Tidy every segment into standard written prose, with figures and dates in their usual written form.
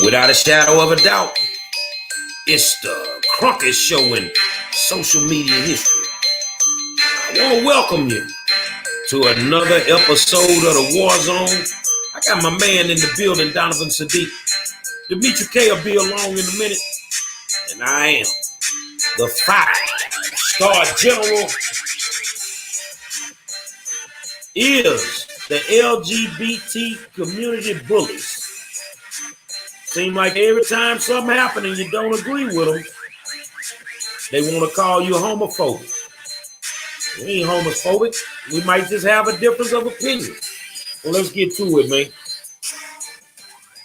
Without a shadow of a doubt, it's the Cronkite Show in social media history. I want to welcome you to another episode of the War Zone. I got my man in the building, Donovan Sadiq. Dimitri K will be along in a minute. And I am the 5-star general is the LGBT community bullies. Seem like every time something happens and you don't agree with them, they want to call you homophobic. We ain't homophobic. We might just have a difference of opinion. Well, let's get to it, man.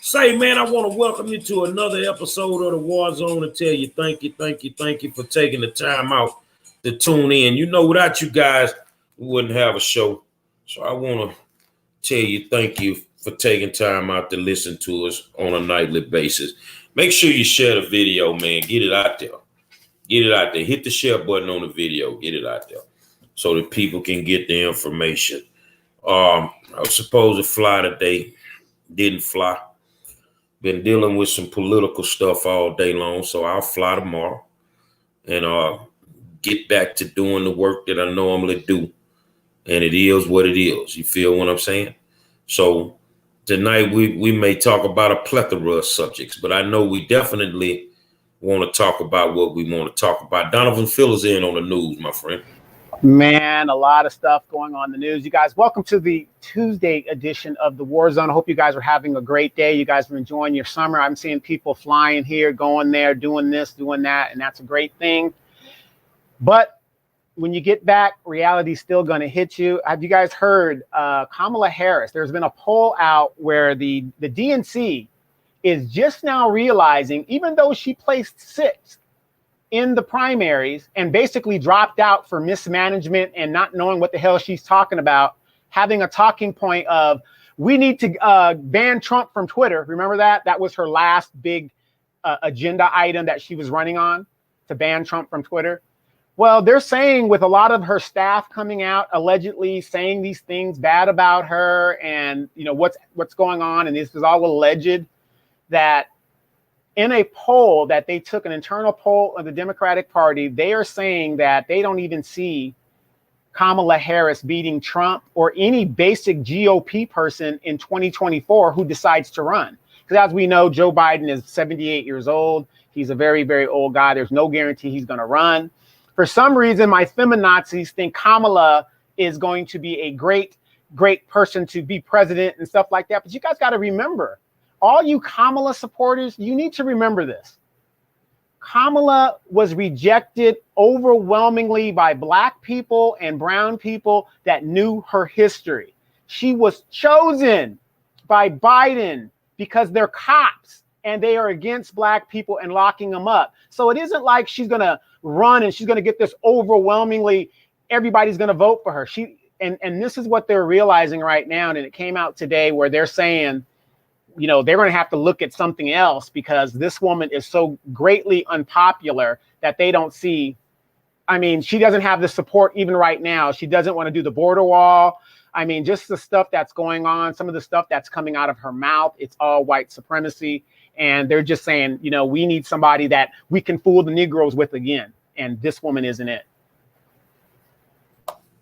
Say, man, I want to welcome you to another episode of the War Zone and tell you thank you for taking the time out to tune in. You know, without you guys, we wouldn't have a show. So I want to tell you thank you for taking time out to listen to us on a nightly basis. Make sure you share the video, man. Get it out there. Get it out there. Hit the share button on the video. Get it out there so that people can get the information. I was supposed to fly today. Didn't fly. Been dealing with some political stuff all day long, so I'll fly tomorrow and get back to doing the work that I normally do. And it is what it is. You feel what I'm saying? So tonight we may talk about a plethora of subjects, but I know we definitely want to talk about what we want to talk about. Donovan, fill us in on the news, my friend. Man, a lot of stuff going on in the news. You guys, welcome to the Tuesday edition of the War Zone. I hope you guys are having a great day. You guys are enjoying your summer. I'm seeing people flying here, going there, doing this, doing that, and that's a great thing. But when you get back, reality's still going to hit you. Have you guys heard Kamala Harris? There's been a poll out where the DNC is just now realizing, even though she placed 6th in the primaries and basically dropped out for mismanagement and not knowing what the hell she's talking about, having a talking point of, we need to ban Trump from Twitter. Remember that? That was her last big agenda item that she was running on, to ban Trump from Twitter. Well, they're saying, with a lot of her staff coming out allegedly saying these things bad about her and, you know, what's going on, and this is all alleged, that in a poll that they took, an internal poll of the Democratic Party, they are saying that they don't even see Kamala Harris beating Trump or any basic GOP person in 2024 who decides to run. Because as we know, Joe Biden is 78 years old. He's a very, very old guy. There's no guarantee he's going to run. For some reason, my feminazis think Kamala is going to be a great, great person to be president and stuff like that. But you guys got to remember, all you Kamala supporters, you need to remember this. Kamala was rejected overwhelmingly by Black people and brown people that knew her history. She was chosen by Biden because they're cops and they are against Black people and locking them up. So it isn't like she's going to run and she's going to get this overwhelmingly, everybody's going to vote for her. And this is what they're realizing right now. And it came out today where they're saying, you know, they're going to have to look at something else because this woman is so greatly unpopular that they don't see. I mean, she doesn't have the support even right now. She doesn't want to do the border wall. I mean, just the stuff that's going on, some of the stuff that's coming out of her mouth, it's all white supremacy. And they're just saying, you know, we need somebody that we can fool the Negroes with again. And this woman isn't it.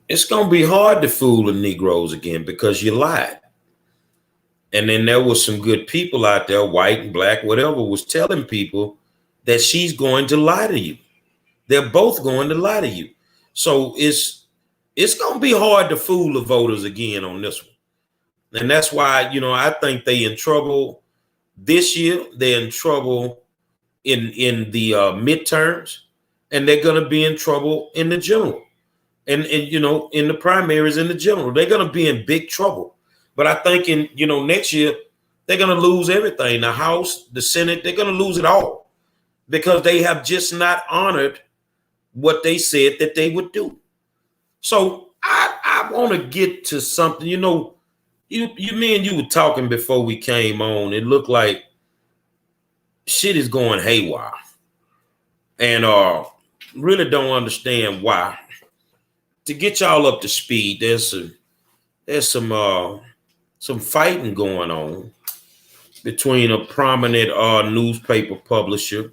It's going to be hard to fool the Negroes again because you lied. And then there was some good people out there, white and Black, whatever, was telling people that she's going to lie to you. They're both going to lie to you. So it's going to be hard to fool the voters again on this one. And that's why, you know, I think they in trouble this year. They're in trouble in the midterms, and they're going to be in trouble in the general. And, you know, in the primaries in the general, they're going to be in big trouble. But I think in, you know, next year, they're going to lose everything. The House, the Senate, they're going to lose it all because they have just not honored what they said that they would do. So I want to get to something, you know, me and you were talking before we came on. It looked like shit is going haywire and really don't understand why. To get y'all up to speed, there's some fighting going on between a prominent newspaper publisher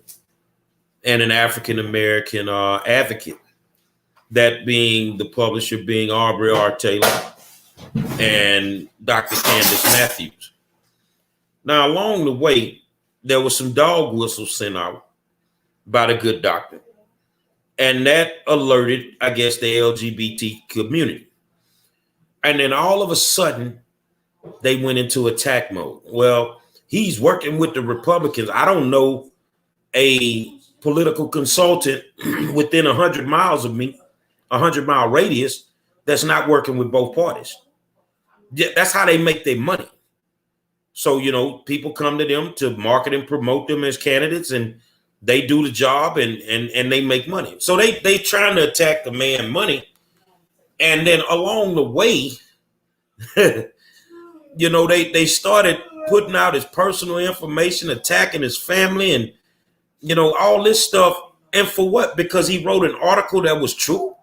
and an African American advocate. That being the publisher being Aubrey R. Taylor and Dr. Candace Matthews. Now, along the way, there was some dog whistles sent out by the good doctor. And that alerted, I guess, the LGBT community. And then all of a sudden, they went into attack mode. Well, he's working with the Republicans. I don't know a political consultant within 100 miles of me, 100-mile radius, that's not working with both parties. Yeah, that's how they make their money. So, people come to them to market and promote them as candidates, and they do the job and they make money. So they trying to attack the man money. And then along the way, they started putting out his personal information, attacking his family and, all this stuff. And for what? Because he wrote an article that was true.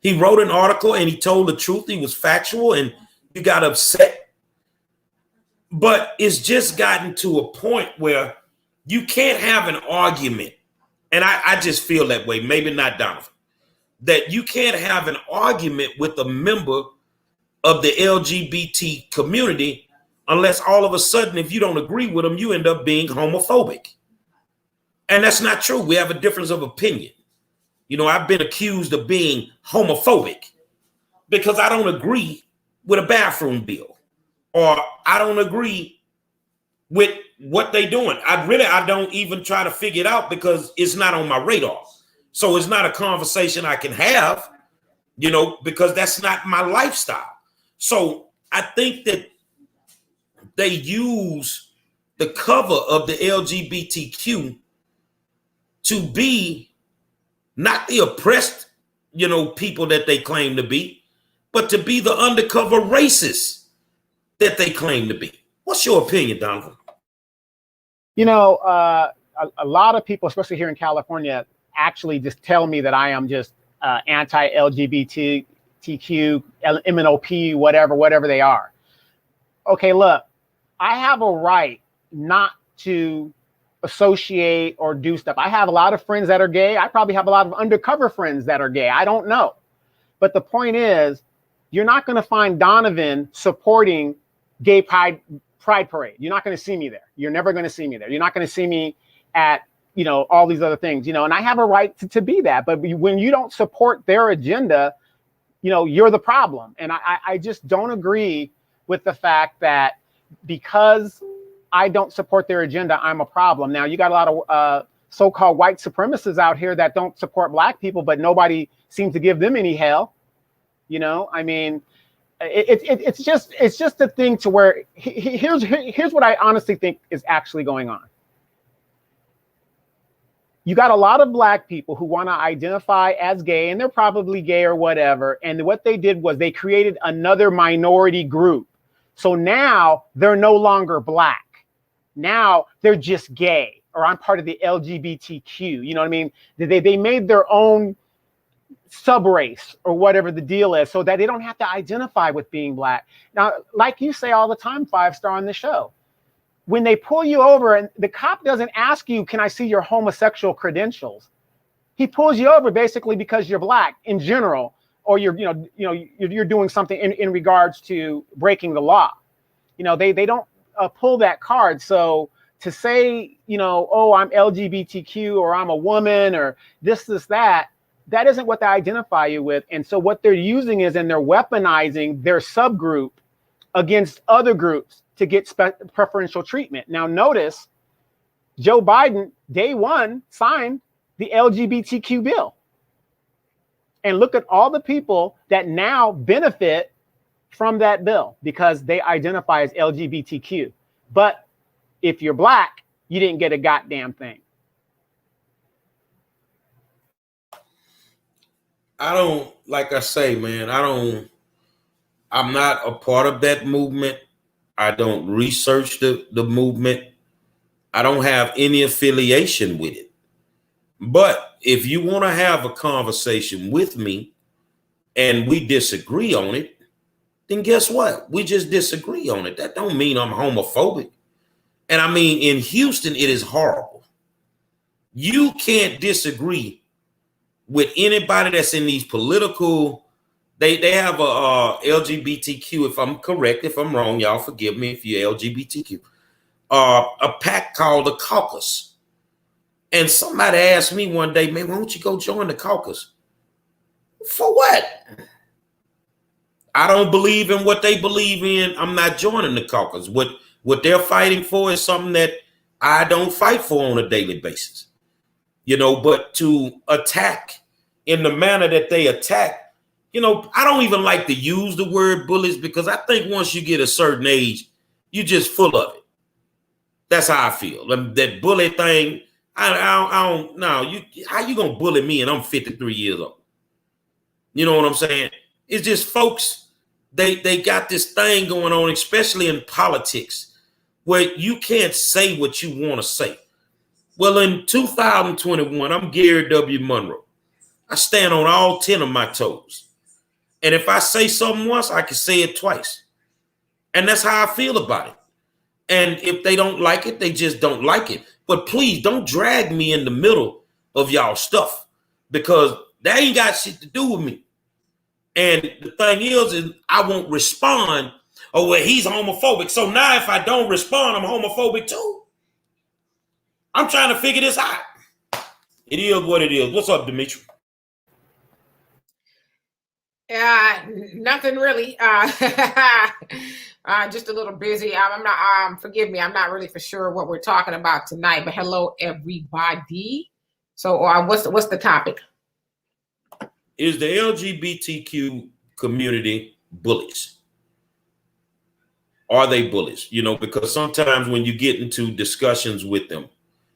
He wrote an article and he told the truth. He was factual and you got upset. But it's just gotten to a point where you can't have an argument. And I just feel that way. Maybe not Donovan. That you can't have an argument with a member of the LGBT community unless all of a sudden, if you don't agree with them, you end up being homophobic. And that's not true. We have a difference of opinion. I've been accused of being homophobic because I don't agree with a bathroom bill or I don't agree with what they're doing. I don't even try to figure it out because it's not on my radar. So it's not a conversation I can have, because that's not my lifestyle. So I think that they use the cover of the LGBTQ to be not the oppressed, people that they claim to be, but to be the undercover racists that they claim to be. What's your opinion, Donovan? A lot of people, especially here in California, actually just tell me that I am just anti-LGBTQ, MNOP, whatever they are. Okay, look, I have a right not to associate or do stuff. I have a lot of friends that are gay. I probably have a lot of undercover friends that are gay. I don't know. But the point is, you're not going to find Donovan supporting gay pride parade. You're not going to see me there. You're never going to see me there. You're not going to see me at, all these other things, and I have a right to be that. But when you don't support their agenda, you're the problem. And I just don't agree with the fact that because I don't support their agenda, I'm a problem. Now, you got a lot of so-called white supremacists out here that don't support black people, but nobody seems to give them any hell. It's just a thing to where here's what I honestly think is actually going on. You got a lot of black people who want to identify as gay, and they're probably gay or whatever. And what they did was they created another minority group. So now they're no longer black. Now they're just gay, or I'm part of the LGBTQ. You know what I mean? They made their own subrace or whatever the deal is so that they don't have to identify with being black. Now, like you say all the time, 5-star on the show, when they pull you over and the cop doesn't ask you, can I see your homosexual credentials? He pulls you over basically because you're black in general, or you're doing something in regards to breaking the law. They don't pull that card. So to say, oh, I'm LGBTQ or I'm a woman or this, that isn't what they identify you with. And so what they're using is, and they're weaponizing their subgroup against other groups to get preferential treatment. Now, notice Joe Biden, day one, signed the LGBTQ bill. And look at all the people that now benefit from that bill because they identify as LGBTQ. But if you're black, you didn't get a goddamn thing. Like I say, man, I'm not a part of that movement. I don't research the movement. I don't have any affiliation with it. But if you want to have a conversation with me and we disagree on it, then guess what? We just disagree on it. That don't mean I'm homophobic. And I mean, in Houston, it is horrible. You can't disagree with anybody that's in these political. They have a LGBTQ. If I'm correct, if I'm wrong, y'all forgive me if you're LGBTQ. A pack called the Caucus. And somebody asked me one day, man, why don't you go join the caucus? For what? I don't believe in what they believe in. I'm not joining the caucus. What they're fighting for is something that I don't fight for on a daily basis. But to attack in the manner that they attack, I don't even like to use the word bullies, because I think once you get a certain age, you're just full of it. That's how I feel. That bully thing, I don't know. How you gonna bully me and I'm 53 years old? You know what I'm saying? It's just folks, they got this thing going on, especially in politics, where you can't say what you want to say. Well, in 2021, I'm Gary W. Monroe. I stand on all 10 of my toes. And if I say something once, I can say it twice. And that's how I feel about it. And if they don't like it, they just don't like it. But please don't drag me in the middle of y'all stuff, because that ain't got shit to do with me. And the thing is I won't respond. Oh, well, he's homophobic. So now if I don't respond, I'm homophobic too. I'm trying to figure this out. It is what it is. What's up, Dimitri? Nothing really. Just a little busy. I'm not. Forgive me. I'm not really for sure what we're talking about tonight. But hello, everybody. So, what's the topic? Is the LGBTQ community bullies? Are they bullies? Because sometimes when you get into discussions with them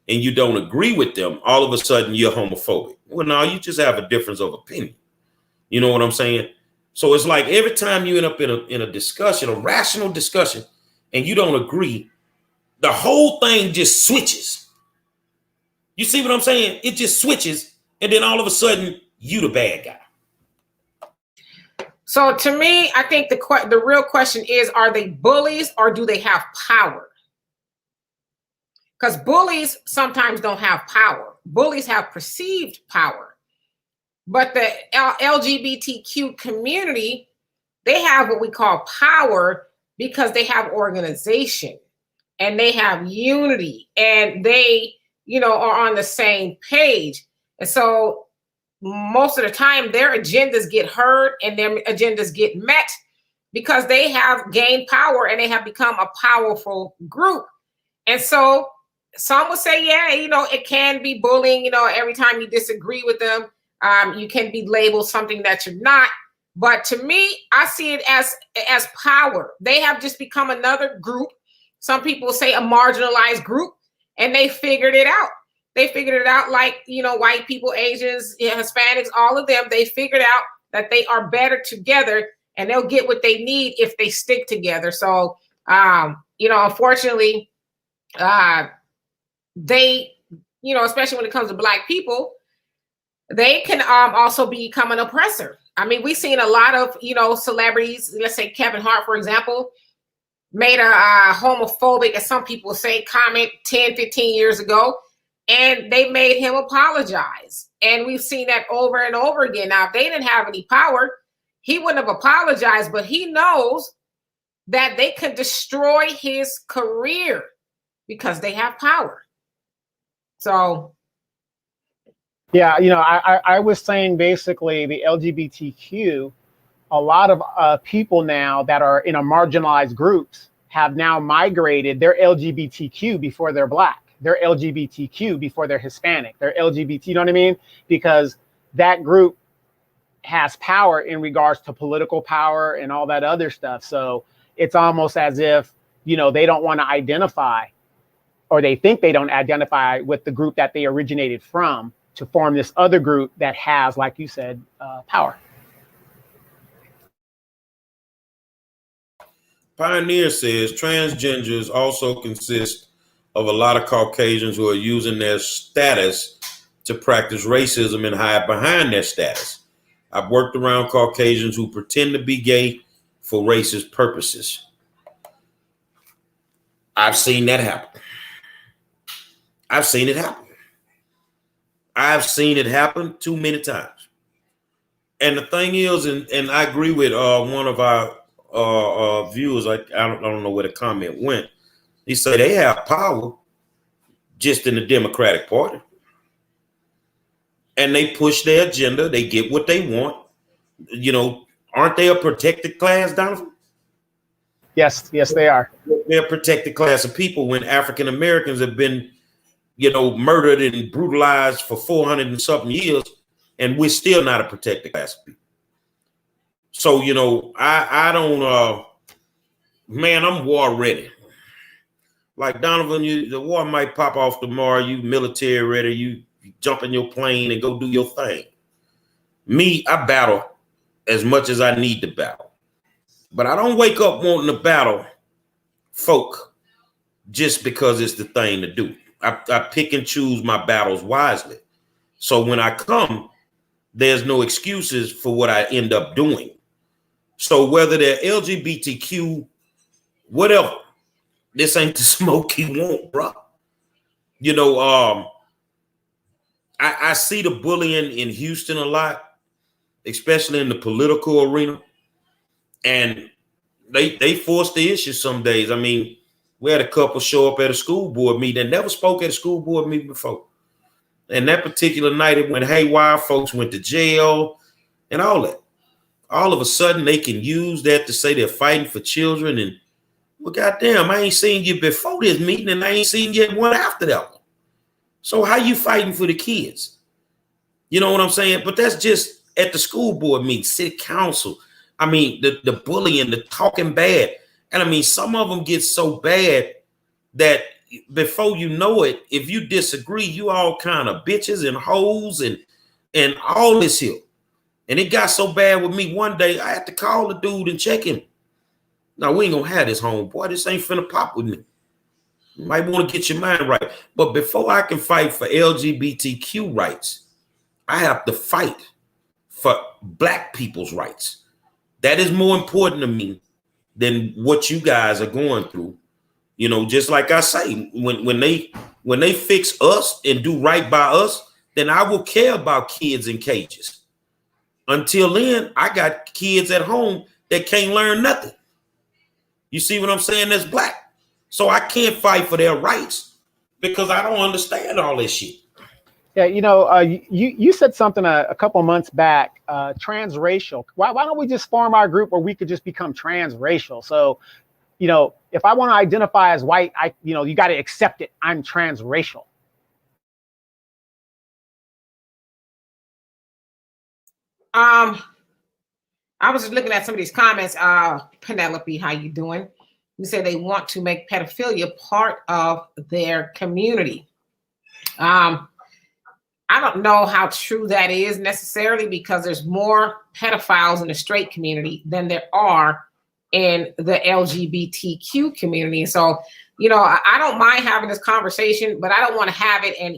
and you don't agree with them, all of a sudden you're homophobic. Well, no, you just have a difference of opinion. You know what I'm saying? So it's like every time you end up in a discussion, a rational discussion, and you don't agree, the whole thing just switches. You see what I'm saying? It just switches, and then all of a sudden, you the bad guy. So to me, I think the real question is, are they bullies or do they have power? Because bullies sometimes don't have power. Bullies have perceived power. But the LGBTQ community, they have what we call power because they have organization and they have unity and they, are on the same page. And so most of the time their agendas get heard and their agendas get met because they have gained power and they have become a powerful group. And so some would say, yeah, it can be bullying, every time you disagree with them. You can be labeled something that you're not. But to me, I see it as power. They have just become another group. Some people say a marginalized group, and they figured it out. They figured it out like, white people, Asians, Hispanics, all of them. They figured out that they are better together and they'll get what they need if they stick together. So, unfortunately, they, especially when it comes to Black people, they can also become an oppressor. I mean, we've seen a lot of, celebrities, let's say Kevin Hart, for example, made a homophobic, as some people say, comment 10, 15 years ago, and they made him apologize. And we've seen that over and over again. Now, if they didn't have any power, he wouldn't have apologized, but he knows that they could destroy his career because they have power. So... Yeah, I was saying basically the LGBTQ, a lot of people now that are in a marginalized groups have now migrated. They're LGBTQ before they're Black. They're LGBTQ before they're Hispanic. They're LGBT, you know what I mean? Because that group has power in regards to political power and all that other stuff. So it's almost as if, they don't want to identify, or they think they don't identify with the group that they originated from, to form this other group that has, like you said, power. Pioneer says transgenders also consist of a lot of Caucasians who are using their status to practice racism and hide behind their status. I've worked around Caucasians who pretend to be gay for racist purposes. I've seen that happen. I've seen it happen. I've seen it happen too many times. And the thing is, and I agree with one of our viewers. I don't know where the comment went. He said they have power just in the Democratic Party. And they push their agenda. They get what they want. You know, aren't they a protected class, Donovan? Yes, they are. They're a protected class of people when African Americans have been, murdered and brutalized for 400 and something years, and we're still not a protected class of people. So, I don't, man, I'm war ready. Like Donovan, the war might pop off tomorrow. You military ready. You jump in your plane and go do your thing. Me, I battle as much as I need to battle. But I don't wake up wanting to battle folk just because it's the thing to do. I pick and choose my battles wisely. So when I come, there's no excuses for what I end up doing. So whether they're LGBTQ, whatever, this ain't the smoke you want, bro. I see the bullying in Houston a lot, especially in the political arena. And they force the issue some days. I mean, we had a couple show up at a school board meeting that never spoke at a school board meeting before. And that particular night, it went haywire. Folks went to jail and all that. All of a sudden, they can use that to say they're fighting for children. And, well, goddamn, I ain't seen you before this meeting, and I ain't seen you one after that one. So how you fighting for the kids? You know what I'm saying? But that's just at the school board meeting, city council. I mean, the bullying, the talking bad. And I mean, some of them get so bad that before you know it, if you disagree, you all kind of bitches and hoes and all this here. And it got so bad with me one day, I had to call the dude and check him. Now, we ain't gonna have this homeboy. This ain't finna pop with me. You might want to get your mind right. But before I can fight for LGBTQ rights, I have to fight for Black people's rights. That is more important to me than what you guys are going through. Just like I say, when they fix us and do right by us, then I will care about kids in cages. Until then, I got kids at home that can't learn nothing. You see what I'm saying? That's Black. So I can't fight for their rights because I don't understand all this shit. Yeah, you said something a couple months back, transracial. Why don't we just form our group where we could just become transracial? So, if I want to identify as white, you got to accept it. I'm transracial. I was just looking at some of these comments. Penelope, how you doing? You say they want to make pedophilia part of their community. I don't know how true that is necessarily because there's more pedophiles in the straight community than there are in the LGBTQ community. So, I don't mind having this conversation, but I don't want to have it and,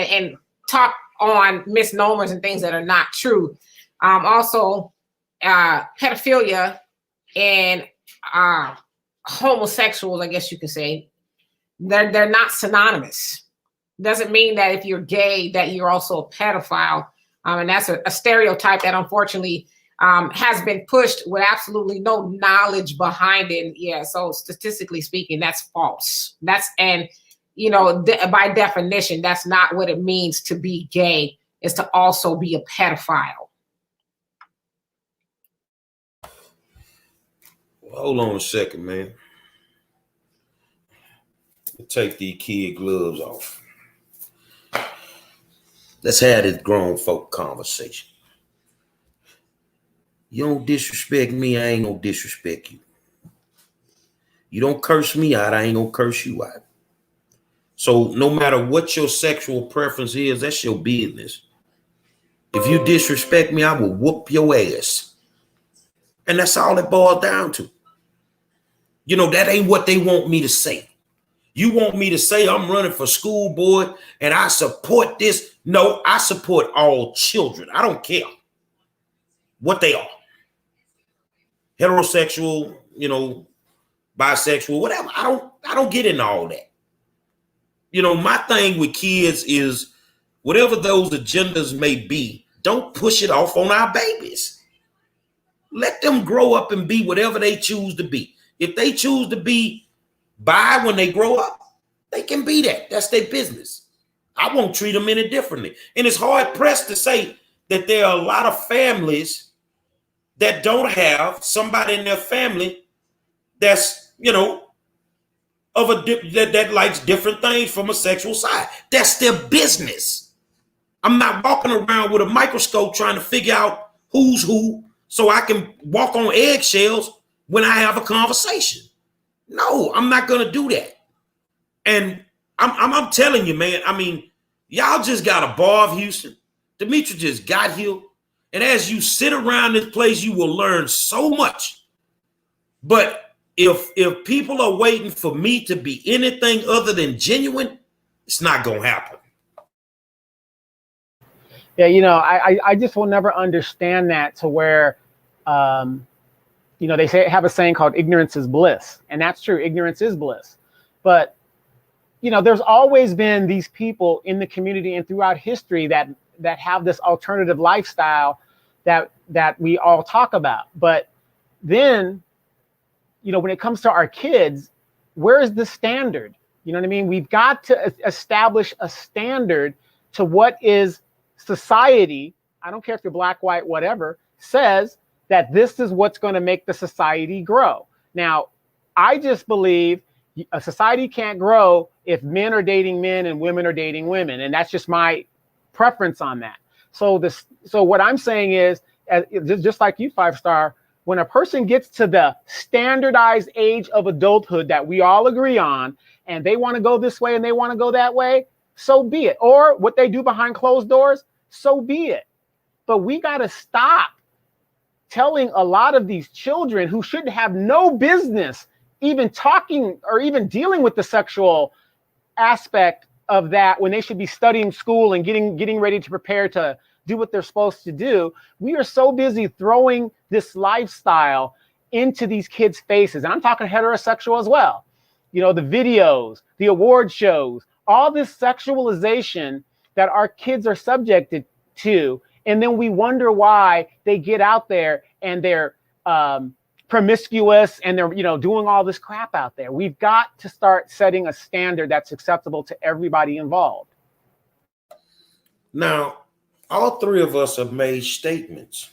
and talk on misnomers and things that are not true. Also, pedophilia and homosexuals, I guess you could say, they're not synonymous. Doesn't mean that if you're gay that you're also a pedophile. And that's a stereotype that unfortunately has been pushed with absolutely no knowledge behind it. Yeah, so statistically speaking, that's false. By definition, that's not what it means to be gay, is to also be a pedophile. Well, hold on a second, man. Take these kid gloves off. Let's have this grown folk conversation. You don't disrespect me, I ain't gonna disrespect you. You don't curse me out, I ain't gonna curse you out. So no matter what your sexual preference is, that's your business. If you disrespect me, I will whoop your ass. And that's all it boils down to. That ain't what they want me to say. You want me to say I'm running for school board and I support this? No, I support all children. I don't care what they are. Heterosexual, bisexual, whatever. I don't get into all that. You know, my thing with kids is whatever those agendas may be, don't push it off on our babies. Let them grow up and be whatever they choose to be. If they choose to be bi when they grow up, they can be that. That's their business. I won't treat them any differently. And it's hard pressed to say that there are a lot of families that don't have somebody in their family that's, you know, of that likes different things from a sexual side. That's their business. I'm not walking around with a microscope trying to figure out who's who so I can walk on eggshells when I have a conversation. No, I'm not going to do that. And I'm telling you, man, I mean, y'all just got a bar of Houston. Demetri just got here. And as you sit around this place, you will learn so much. But if people are waiting for me to be anything other than genuine, it's not going to happen. Yeah, you know, I just will never understand that, to where, you know, they have a saying called ignorance is bliss. And that's true. Ignorance is bliss. But, you know, there's always been these people in the community and throughout history that have this alternative lifestyle that we all talk about. But then, you know, when it comes to our kids, where is the standard? You know what I mean? We've got to establish a standard to what is society. I don't care if you're black, white, whatever, says that this is what's going to make the society grow. Now, I just believe a society can't grow if men are dating men and women are dating women. And that's just my preference on that. So what I'm saying is, just like you, 5-star, when a person gets to the standardized age of adulthood that we all agree on, and they want to go this way and they want to go that way, so be it. Or what they do behind closed doors, so be it. But we got to stop telling a lot of these children who should have no business even talking or even dealing with the sexual aspect of that, when they should be studying school and getting ready to prepare to do what they're supposed to do. We are so busy throwing this lifestyle into these kids' faces. And I'm talking heterosexual as well. You know, the videos, the award shows, all this sexualization that our kids are subjected to. And then we wonder why they get out there and they're promiscuous and they're, you know, doing all this crap out there. We've got to start setting a standard that's acceptable to everybody involved. Now, all three of us have made statements.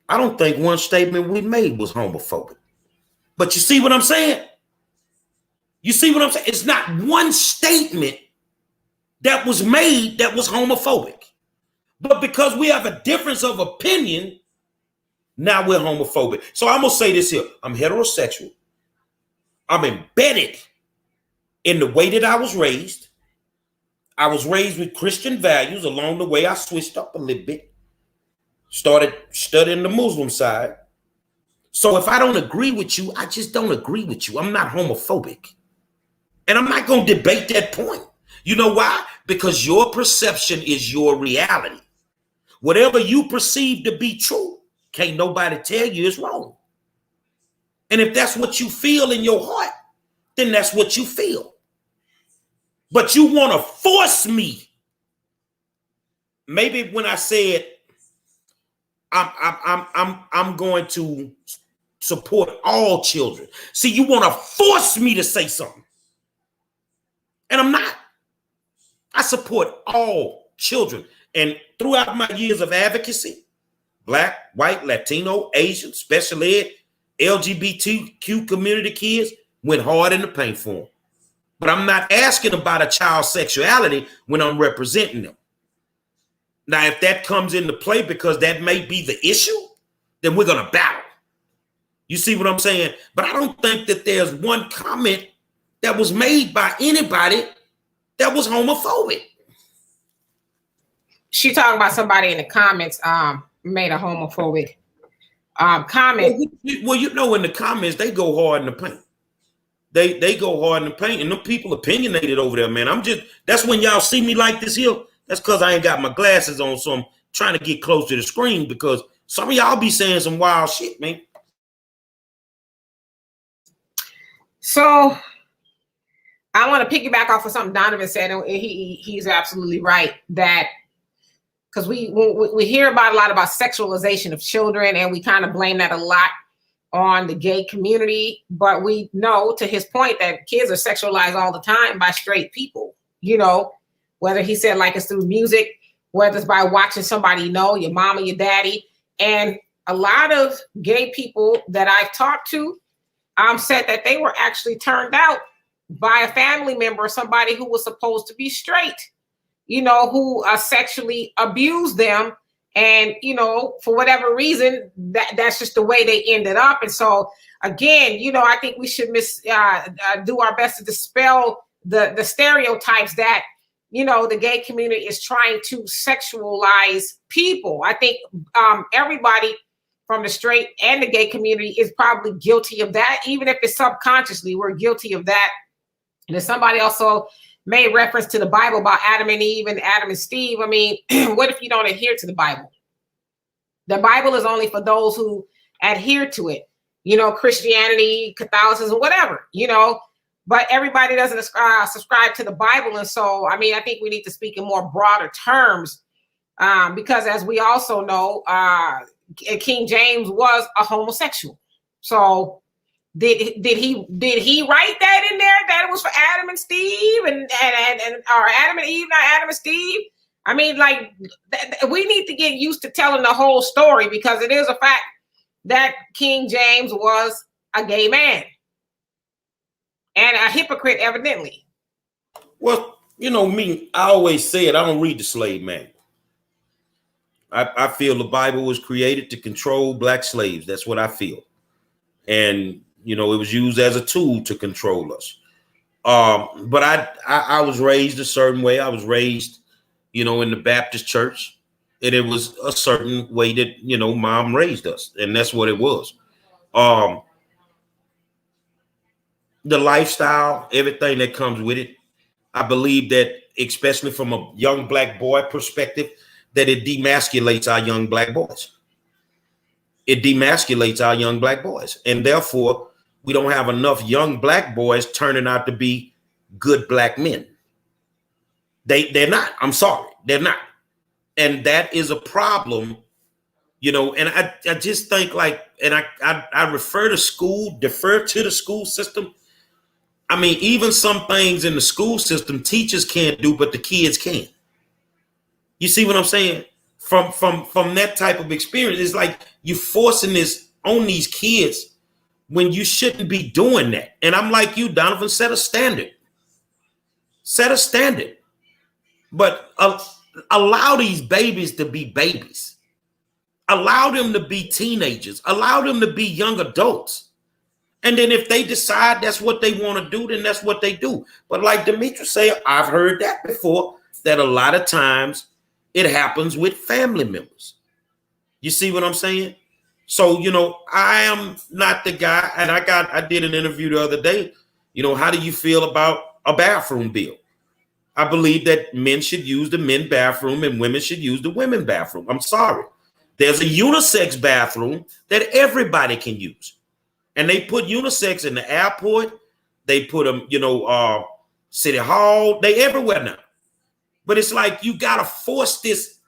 I don't think one statement we made was homophobic. But you see what I'm saying? You see what I'm saying? It's not one statement that was made that was homophobic. But because we have a difference of opinion, now we're homophobic. So I'm going to say this here. I'm heterosexual. I'm embedded in the way that I was raised. I was raised with Christian values. Along the way, I switched up a little bit. Started studying the Muslim side. So if I don't agree with you, I just don't agree with you. I'm not homophobic. And I'm not going to debate that point. You know why? Because your perception is your reality. Whatever you perceive to be true, can't nobody tell you it's wrong. And if that's what you feel in your heart, then that's what you feel. But you want to force me. Maybe when I said I'm going to support all children. See, you want to force me to say something. And I'm not. I support all children. And throughout my years of advocacy, Black, white, Latino, Asian, special ed, LGBTQ community kids went hard in the paint for them. But I'm not asking about a child's sexuality when I'm representing them. Now, if that comes into play because that may be the issue, then we're going to battle. You see what I'm saying? But I don't think that there's one comment that was made by anybody that was homophobic. She talking about somebody in the comments made a homophobic comment. Well, you know, in the comments, they go hard in the paint. They go hard in the paint, and them people opinionated over there, man. That's when y'all see me like this here. That's because I ain't got my glasses on, so I'm trying to get close to the screen because some of y'all be saying some wild shit, man. So I want to piggyback off of something Donovan said, and he's absolutely right that because we hear about a lot about sexualization of children, and we kind of blame that a lot on the gay community, but we know, to his point, that kids are sexualized all the time by straight people, you know, whether he said like it's through music, whether it's by watching somebody you know, your mama, your daddy. And a lot of gay people that I've talked to said that they were actually turned out by a family member, somebody who was supposed to be straight, you know, who sexually abused them. And, you know, for whatever reason, that's just the way they ended up. And so, again, you know, I think we should do our best to dispel the stereotypes that, you know, the gay community is trying to sexualize people. I think everybody from the straight and the gay community is probably guilty of that, even if it's subconsciously, we're guilty of that. And then somebody also made reference to the Bible about Adam and Eve and Adam and Steve. I mean, what if you don't adhere to the Bible? The Bible is only for those who adhere to it. You know, Christianity, Catholicism, whatever, you know, but everybody doesn't subscribe to the Bible. And so, I mean, I think we need to speak in more broader terms because as we also know, King James was a homosexual. So did he write that in there that it was for Adam and Steve and or Adam and Eve, not Adam and Steve? I mean, like we need to get used to telling the whole story because it is a fact that King James was a gay man and a hypocrite, evidently. Well, you know me, I always say it. I don't read the slave manual. I feel the Bible was created to control black slaves. That's what I feel. And, you know, it was used as a tool to control us. But I was raised a certain way. I was raised, you know, in the Baptist church. And it was a certain way that, you know, mom raised us. And that's what it was. The lifestyle, everything that comes with it. I believe that, especially from a young black boy perspective, that it demasculates our young black boys. It demasculates our young black boys. And therefore, we don't have enough young black boys turning out to be good black men. They're not. I'm sorry. They're not. And that is a problem, you know, and I just think like, and I defer to the school system. I mean, even some things in the school system teachers can't do, but the kids can. You see what I'm saying? From that type of experience, it's like you forcing this on these kids when you shouldn't be doing that. And I'm like you, Donovan, set a standard. Set a standard. But allow these babies to be babies. Allow them to be teenagers. Allow them to be young adults. And then if they decide that's what they want to do, then that's what they do. But like Demetra said, I've heard that before, that a lot of times it happens with family members. You see what I'm saying? So, you know, I am not the guy, and I did an interview the other day. You know, how do you feel about a bathroom bill? I believe that men should use the men's bathroom and women should use the women's bathroom. I'm sorry. There's a unisex bathroom that everybody can use. And they put unisex in the airport. They put them, you know, City Hall. They everywhere now. But it's like you got to force this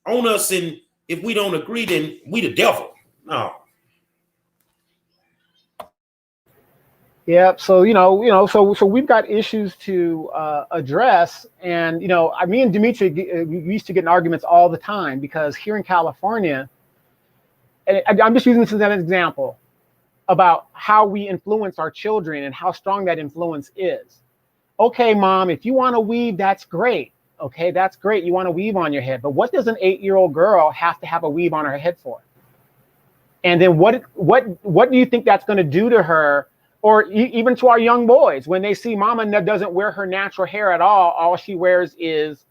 on us. And if we don't agree, then we the devil. No. Yeah. So, so we've got issues to address. And, you know, me and Dimitri used to get in arguments all the time because here in California, and I'm just using this as an example about how we influence our children and how strong that influence is. Okay, mom, if you want to weave, that's great. Okay, that's great. You want to weave on your head. But what does an 8-year-old girl have to have a weave on her head for? And then what do you think that's going to do to her, or even to our young boys when they see mama doesn't wear her natural hair at all she wears is,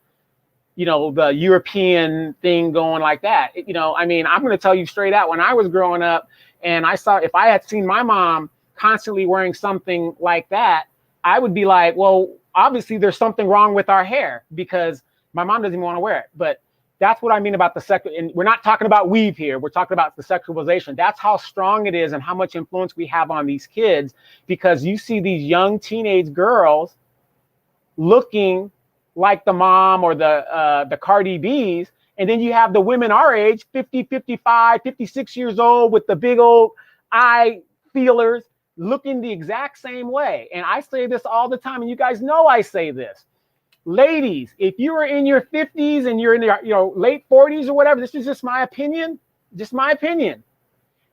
you know, the European thing going like that. You know, I mean, I'm going to tell you straight out, when I was growing up and if I had seen my mom constantly wearing something like that, I would be like, well, obviously there's something wrong with our hair because my mom doesn't even want to wear it. But That's what I mean about the sexual, and we're not talking about weave here. We're talking about the sexualization. That's how strong it is and how much influence we have on these kids, because you see these young teenage girls looking like the mom or the Cardi B's. And then you have the women our age, 50, 55, 56 years old with the big old eye feelers looking the exact same way. And I say this all the time, and you guys know I say this. Ladies, if you are in your 50s and you're in your late 40s or whatever, this is just my opinion. Just my opinion.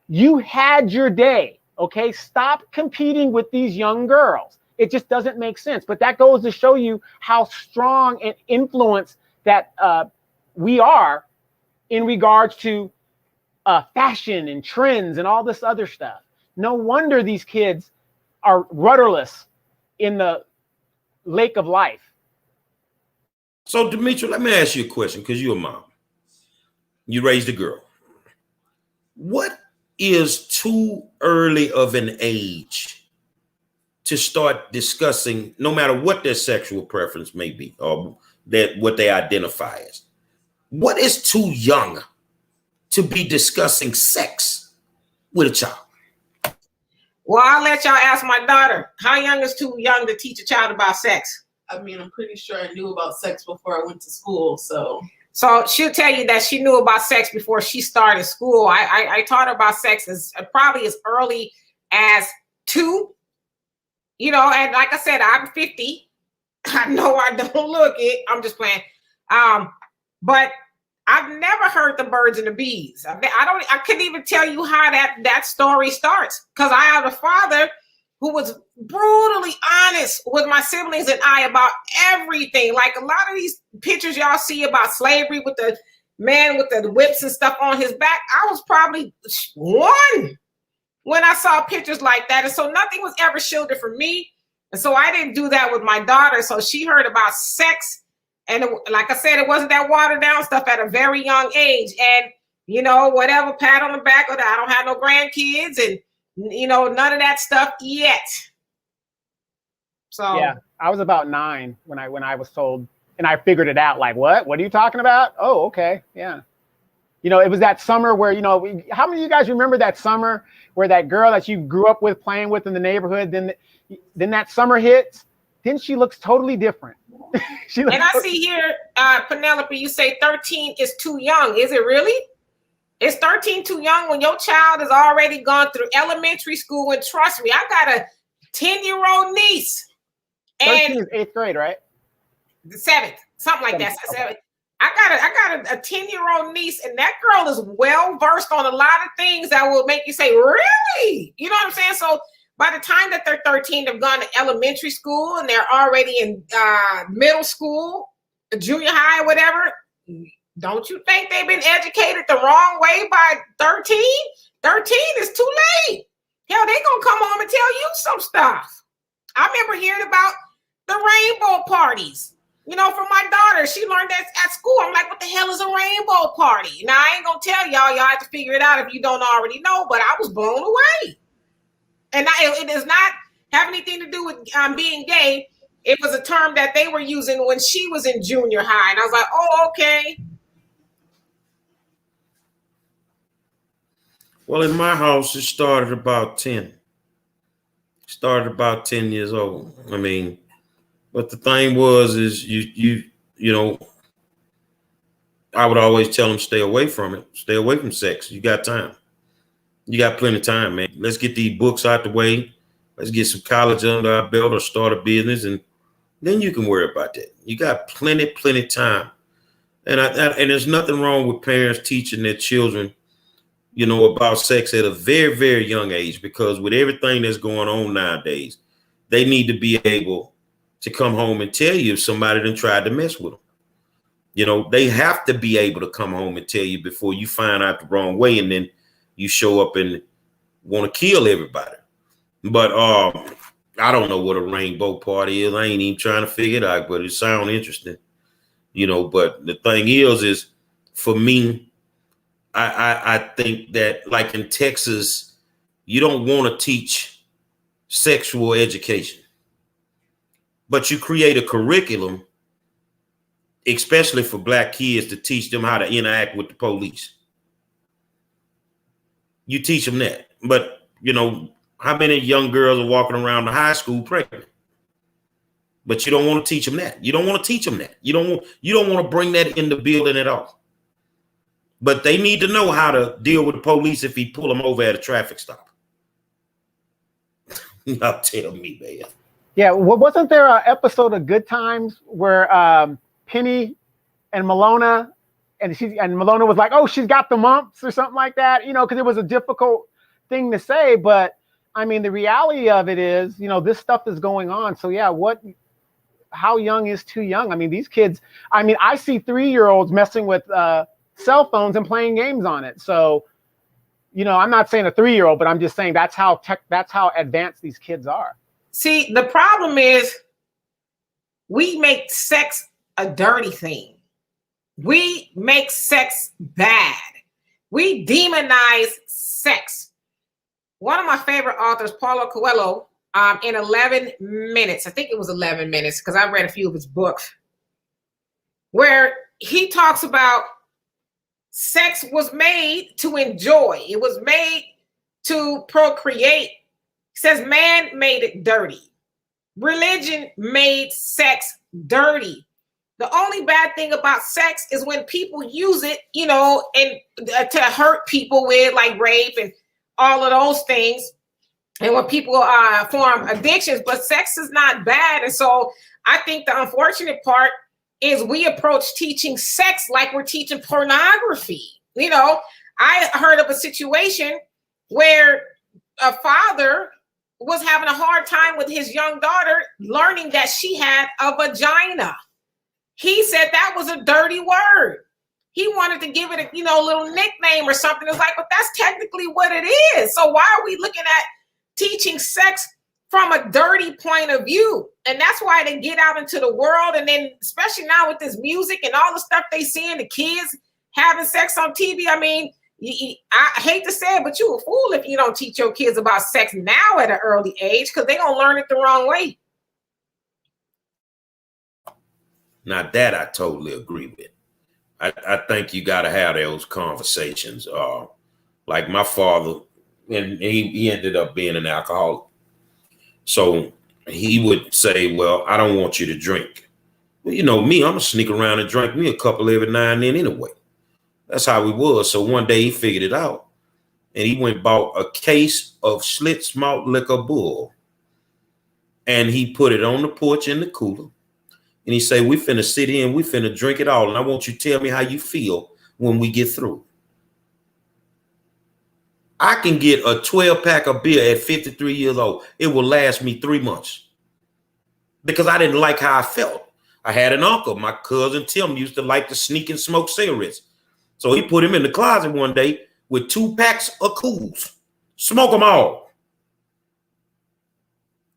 You had your day, okay? Stop competing with these young girls. It just doesn't make sense. But that goes to show you how strong an influence that we are in regards to fashion and trends and all this other stuff. No wonder these kids are rudderless in the lake of life. So, Demetri, let me ask you a question, because you're a mom. You raised a girl. What is too early of an age to start discussing, no matter what their sexual preference may be, or that what they identify as? What is too young to be discussing sex with a child? Well, I'll let y'all ask my daughter. How young is too young to teach a child about sex? I mean, I'm pretty sure I knew about sex before I went to school, so she'll tell you that she knew about sex before she started school. I taught her about sex as probably as early as 2. You know, and like I said, I'm 50. I know I don't look it. I'm just playing. But I've never heard the birds and the bees. I couldn't even tell you how that story starts, because I have a father who was brutally honest with my siblings and I about everything. Like a lot of these pictures y'all see about slavery with the man with the whips and stuff on his back, I was probably 1 when I saw pictures like that. And so nothing was ever shielded from me. And so I didn't do that with my daughter. So she heard about sex. And like I said, it wasn't that watered down stuff at a very young age. And, you know, whatever, pat on the back of that. I don't have no grandkids and, you know, none of that stuff yet. So yeah, I was about 9 when I was told, and I figured it out. Like, what are you talking about? Oh, okay. Yeah. You know, it was that summer where, you know, how many of you guys remember that summer where that girl that you grew up with playing with in the neighborhood, then that summer hits, then she looks totally different. And I see here, Penelope, you say 13 is too young. Is it really? Is 13 too young when your child has already gone through elementary school? And trust me, I got a 10-year-old niece. 13 is 8th grade, right? The 7th, something like that. Okay. I got a 10-year-old niece, and that girl is well versed on a lot of things that will make you say, really? You know what I'm saying? So by the time that they're 13, they've gone to elementary school and they're already in middle school, junior high, whatever. Don't you think they've been educated the wrong way by 13? 13 is too late. Hell, they gonna come home and tell you some stuff. I remember hearing about the rainbow parties. You know, from my daughter, she learned that at school. I'm like, what the hell is a rainbow party? Now, I ain't gonna tell y'all. Y'all have to figure it out if you don't already know, but I was blown away. And it does not have anything to do with being gay. It was a term that they were using when she was in junior high. And I was like, oh, okay. Well, in my house, it started about 10. Started about 10 years old. I mean, but the thing is you know, I would always tell them, stay away from it. Stay away from sex. You got time. You got plenty of time, man. Let's get these books out the way. Let's get some college under our belt or start a business, and then you can worry about that. You got plenty time. And and there's nothing wrong with parents teaching their children, you know, about sex at a very, very young age, because with everything that's going on nowadays, they need to be able to come home and tell you if somebody done tried to mess with them. You know, they have to be able to come home and tell you before you find out the wrong way, and then you show up and want to kill everybody. But I don't know what a rainbow party is. I ain't even trying to figure it out, but it sounds interesting. You know, but the thing is for me, I think that, like in Texas, you don't want to teach sexual education, but you create a curriculum especially for black kids, to teach them how to interact with the police. You teach them that. But, you know, how many young girls are walking around the high school pregnant? But you don't want to teach them that. You don't want to teach them that. You don't want to bring that in the building at all. But they need to know how to deal with the police if he pull them over at a traffic stop. Y'all tell me, man. Yeah, wasn't there an episode of Good Times where Penny and Malona, and Malona was like, "Oh, she's got the mumps" or something like that, you know, because it was a difficult thing to say. But I mean, the reality of it is, you know, this stuff is going on. So yeah, how young is too young? I mean, these kids. I mean, I see 3-year-olds messing with cell phones and playing games on it. So, you know, I'm not saying a 3-year-old, but I'm just saying that's how advanced these kids are. See, the problem is we make sex a dirty thing. We make sex bad. We demonize sex. One of my favorite authors, Paulo Coelho, in 11 minutes, I think it was 11 minutes, because I read a few of his books, where he talks about sex was made to enjoy. It was made to procreate. He says man made it dirty. Religion made sex dirty. The only bad thing about sex is when people use it, you know, and to hurt people with, like rape and all of those things. And when people form addictions, but sex is not bad. And so I think the unfortunate part is we approach teaching sex like we're teaching pornography. You know, I heard of a situation where a father was having a hard time with his young daughter learning that she had a vagina. He said that was a dirty word. He wanted to give it a, you know, little nickname or something. It's like, but that's technically what it is. So why are we looking at teaching sex from a dirty point of view? And that's why they get out into the world. And then especially now with this music and all the stuff they see in the kids having sex on TV. I mean, I hate to say it, but you a fool if you don't teach your kids about sex now at an early age, because they're going to learn it the wrong way. Now that I totally agree with. I think you got to have those conversations. Like my father, and he ended up being an alcoholic. So he would say, well, I don't want you to drink. Well, you know me, I'm going to sneak around and drink me a couple every now and then anyway. That's how he was. So one day he figured it out. And he went and bought a case of Schlitz malt liquor bull. And he put it on the porch in the cooler. And he said, we finna sit here and we finna drink it all. And I want you to tell me how you feel when we get through. I can get a 12-pack of beer at 53 years old. It will last me 3 months. Because I didn't like how I felt. I had an uncle, my cousin Tim, used to like to sneak and smoke cigarettes. So he put him in the closet one day with 2 packs of Cools. Smoke them all.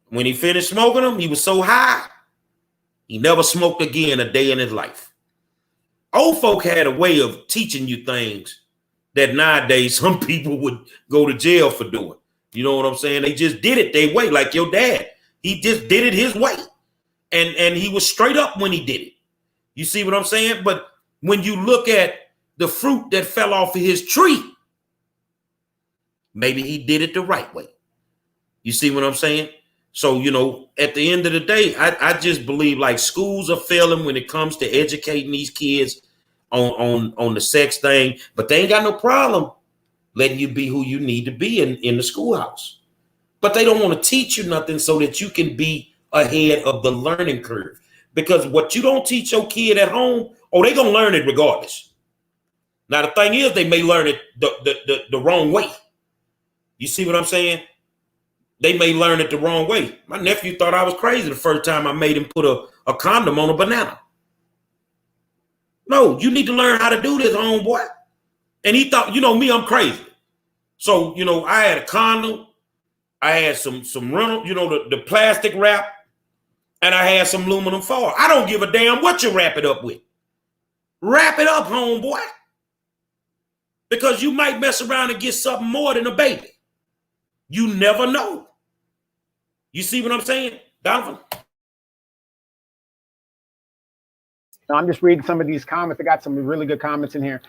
When he finished smoking them, he was so high, he never smoked again a day in his life. Old folk had a way of teaching you things that nowadays some people would go to jail for doing. You know what I'm saying? They just did it their way, like your dad. He just did it his way. And he was straight up when he did it. You see what I'm saying? But when you look at the fruit that fell off of his tree, maybe he did it the right way. You see what I'm saying? So, you know, at the end of the day, I just believe like schools are failing when it comes to educating these kids on the sex thing, but they ain't got no problem letting you be who you need to be in the schoolhouse. But they don't want to teach you nothing so that you can be ahead of the learning curve. Because what you don't teach your kid at home, they're going to learn it regardless. Now, the thing is, they may learn it the wrong way. You see what I'm saying? They may learn it the wrong way. My nephew thought I was crazy the first time I made him put a condom on a banana. No, you need to learn how to do this, homeboy. And he thought, you know me, I'm crazy. So, you know, I had a condom. I had some rental, you know, the plastic wrap. And I had some aluminum foil. I don't give a damn what you wrap it up with. Wrap it up, homeboy. Because you might mess around and get something more than a baby. You never know. You see what I'm saying, Donovan? I'm just reading some of these comments. I got some really good comments in here.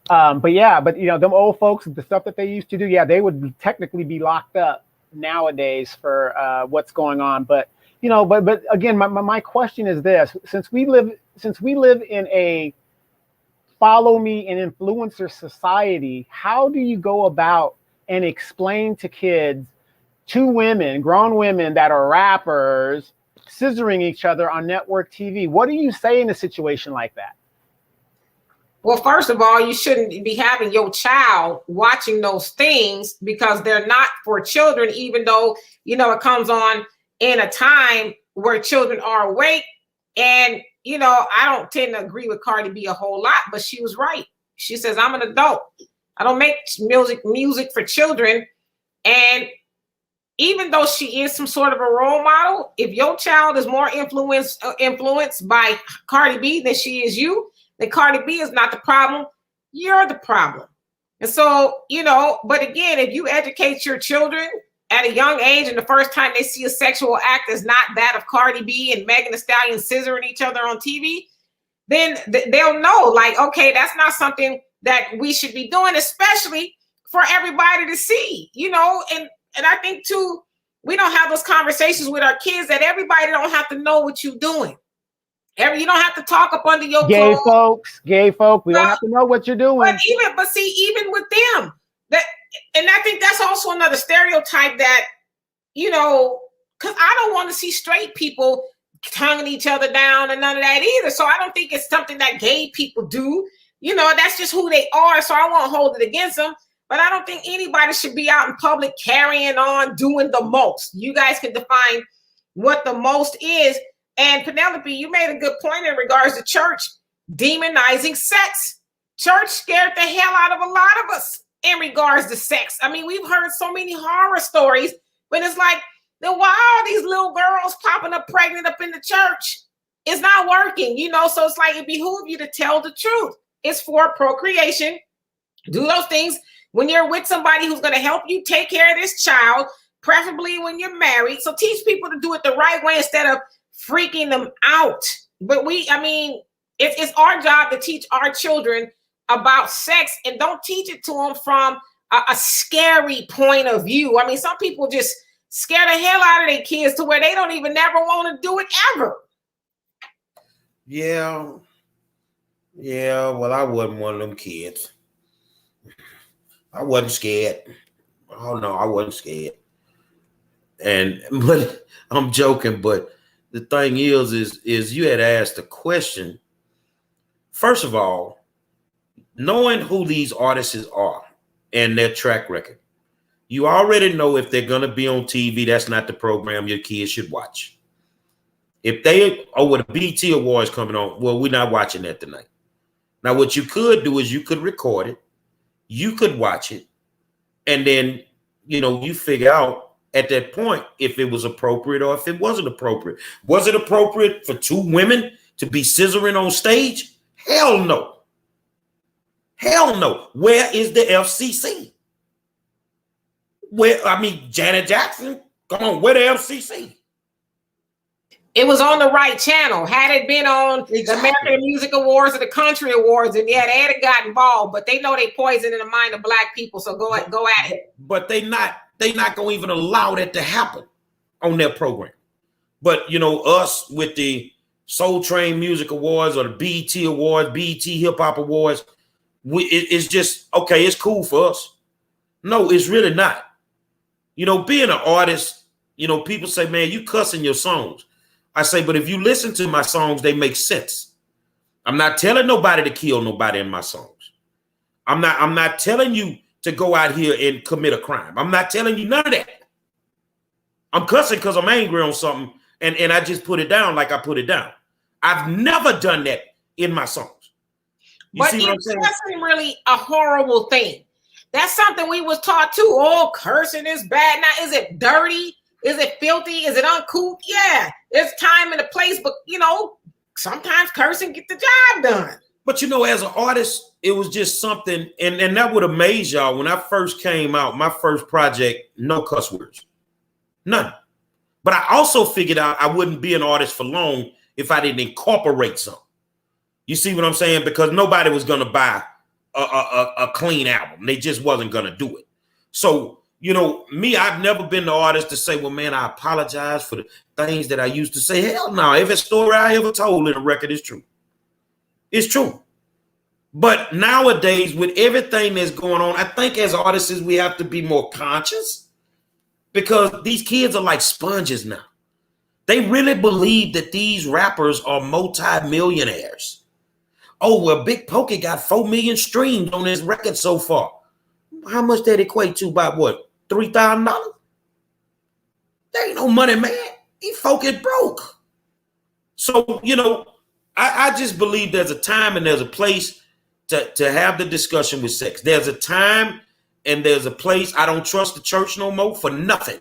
But yeah, but you know, them old folks, the stuff that they used to do, yeah, they would technically be locked up nowadays for what's going on. But you know, but again, my question is this: since we live in a follow me and influencer society, how do you go about and explain to kids, two women, grown women that are rappers, scissoring each other on network TV? What do you say in a situation like that? Well, first of all, you shouldn't be having your child watching those things because they're not for children, even though, you know, it comes on in a time where children are awake. And, you know, I don't tend to agree with Cardi B a whole lot, but she was right. She says, I'm an adult. I don't make music for children. And even though she is some sort of a role model, if your child is more influenced by Cardi B than she is you, then Cardi B is not the problem. You're the problem. And so, you know, but again, if you educate your children at a young age and the first time they see a sexual act is not that of Cardi B and Megan Thee Stallion scissoring each other on TV, then they'll know, like, okay, that's not something that we should be doing, especially for everybody to see, you know. And I think too, we don't have those conversations with our kids that everybody don't have to know what you're doing. You don't have to talk up under your clothes. Gay folk, we don't have to know what you're doing. But see, even with them, and I think that's also another stereotype that, you know, because I don't want to see straight people tonguing each other down and none of that either. So I don't think it's something that gay people do. You know, that's just who they are. So I won't hold it against them. But I don't think anybody should be out in public carrying on doing the most. You guys can define what the most is. And Penelope, you made a good point in regards to church demonizing sex. Church scared the hell out of a lot of us in regards to sex. I mean, we've heard so many horror stories, but it's like, then why are these little girls popping up pregnant up in the church? It's not working, you know? So it's like, it behooves you to tell the truth. It's for procreation. Do those things when you're with somebody who's going to help you take care of this child, preferably when you're married. So teach people to do it the right way instead of freaking them out. But it's our job to teach our children about sex, and don't teach it to them from a scary point of view. I mean, some people just scare the hell out of their kids to where they don't even never want to do it ever. Yeah. Well, I wasn't one of them kids. I wasn't scared. Oh no, I wasn't scared. But I'm joking. But the thing is you had asked a question. First of all, knowing who these artists are and their track record, you already know if they're going to be on TV, that's not the program your kids should watch. If they are with the BT Awards coming on, well, we're not watching that tonight. Now, what you could do is you could record it, you could watch it, and then, you know, you figure out at that point if it was appropriate or if it wasn't appropriate. Was it appropriate for two women to be scissoring on stage? Hell no. Hell no. Where is the FCC? Janet Jackson, come on, where the FCC? It was on the right channel. Had it been on the American Music Awards or the Country Awards, and yeah, they'd have got involved, but they know they poison in the mind of Black people, so go at it. But they not gonna even allow that to happen on their program. But you know, us with the Soul Train Music Awards or the BET Awards, BET Hip Hop Awards, it's just okay. It's cool for us. No, it's really not. You know, being an artist, you know, people say, man, you cussing your songs. I say, but if you listen to my songs, they make sense. I'm not telling nobody to kill nobody in my songs. I'm not telling you to go out here and commit a crime. I'm not telling you none of that. I'm cussing because I'm angry on something, and I just put it down like I put it down. I've never done that in my songs. But it's cussing really a horrible thing. That's something we was taught too. Oh, cursing is bad. Now, is it dirty? Is it filthy? Is it uncouth? Yeah, there's time and a place, but you know, sometimes cursing get the job done. But you know, as an artist, it was just something, and that would amaze y'all. When I first came out, my first project, no cuss words, none. But I also figured out I wouldn't be an artist for long if I didn't incorporate some. You see what I'm saying? Because nobody was going to buy a clean album. They just wasn't going to do it. So, you know, me, I've never been the artist to say, well, man, I apologize for the things that I used to say. Hell no. Every story I ever told in a record is true. It's true. But nowadays, with everything that's going on, I think as artists, we have to be more conscious because these kids are like sponges now. They really believe that these rappers are multi-millionaires. Oh, well, Big Pokey got 4 million streams on his record so far. How much that equate to? About what? $3,000? There ain't no money, man. He fucking broke. So, you know, I just believe there's a time and there's a place to have the discussion with sex. There's a time and there's a place. I don't trust the church no more for nothing.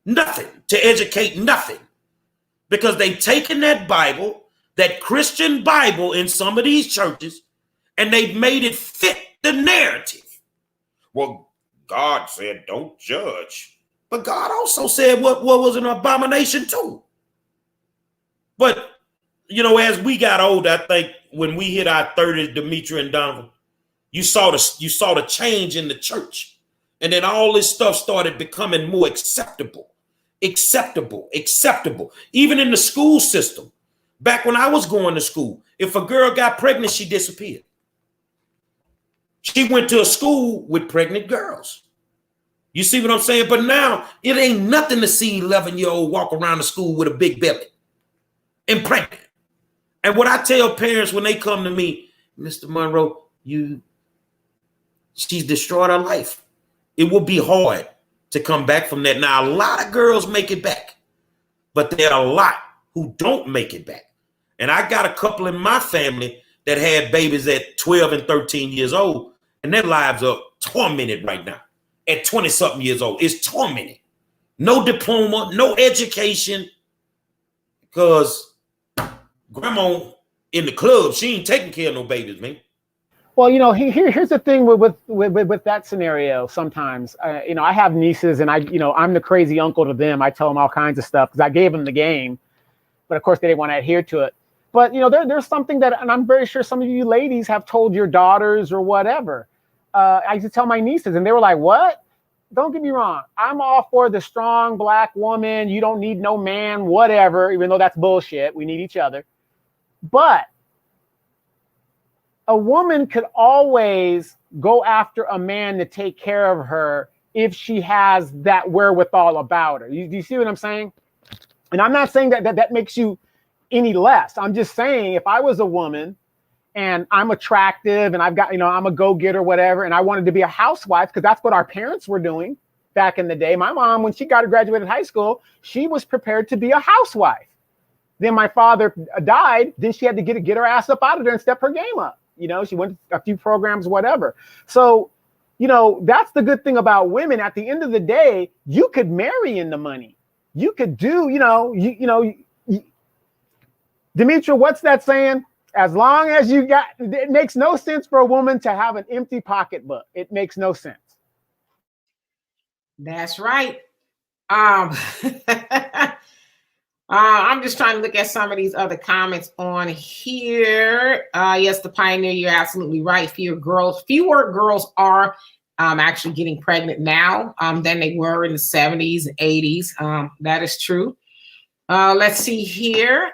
Nothing. To educate nothing. Because they've taken that Bible, that Christian Bible in some of these churches, and they've made it fit the narrative. Well, God said, don't judge. But God also said what was an abomination too. But, you know, as we got older, I think when we hit our 30s, Demetri and Donovan, you saw the change in the church. And then all this stuff started becoming more acceptable. Even in the school system. Back when I was going to school, if a girl got pregnant, she disappeared. She went to a school with pregnant girls. You see what I'm saying? But now it ain't nothing to see 11-year-old walk around the school with a big belly and pregnant. And what I tell parents when they come to me, Mr. Monroe, she's destroyed her life. It will be hard to come back from that. Now, a lot of girls make it back, but there are a lot who don't make it back. And I got a couple in my family that had babies at 12 and 13 years old, and their lives are tormented right now. At 20-something years old, it's tormented. No diploma, no education, because grandma in the club, she ain't taking care of no babies, man. Well, you know, here's the thing with that scenario. Sometimes, you know, I have nieces, and I'm the crazy uncle to them. I tell them all kinds of stuff because I gave them the game, but of course they didn't want to adhere to it. But you know, there's something that, and I'm very sure some of you ladies have told your daughters or whatever. I used to tell my nieces, and they were like, "What?" Don't get me wrong. I'm all for the strong Black woman. You don't need no man, whatever. Even though that's bullshit, we need each other. But a woman could always go after a man to take care of her if she has that wherewithal about her. You see what I'm saying? And I'm not saying that makes you any less. I'm just saying if I was a woman and I'm attractive and I've got, you know, I'm a go-getter, whatever, and I wanted to be a housewife because that's what our parents were doing back in the day. My mom, when she graduated high school, she was prepared to be a housewife. Then my father died. Then she had to get her ass up out of there and step her game up. You know, she went to a few programs, whatever. So, you know, that's the good thing about women. At the end of the day, you could marry into money. You could do, Demetri, what's that saying? As long as you got, it makes no sense for a woman to have an empty pocketbook. It makes no sense. That's right. I'm just trying to look at some of these other comments on here. Yes, the Pioneer, you're absolutely right. Fewer girls are actually getting pregnant now than they were in the 70s and 80s. That is true. Let's see here.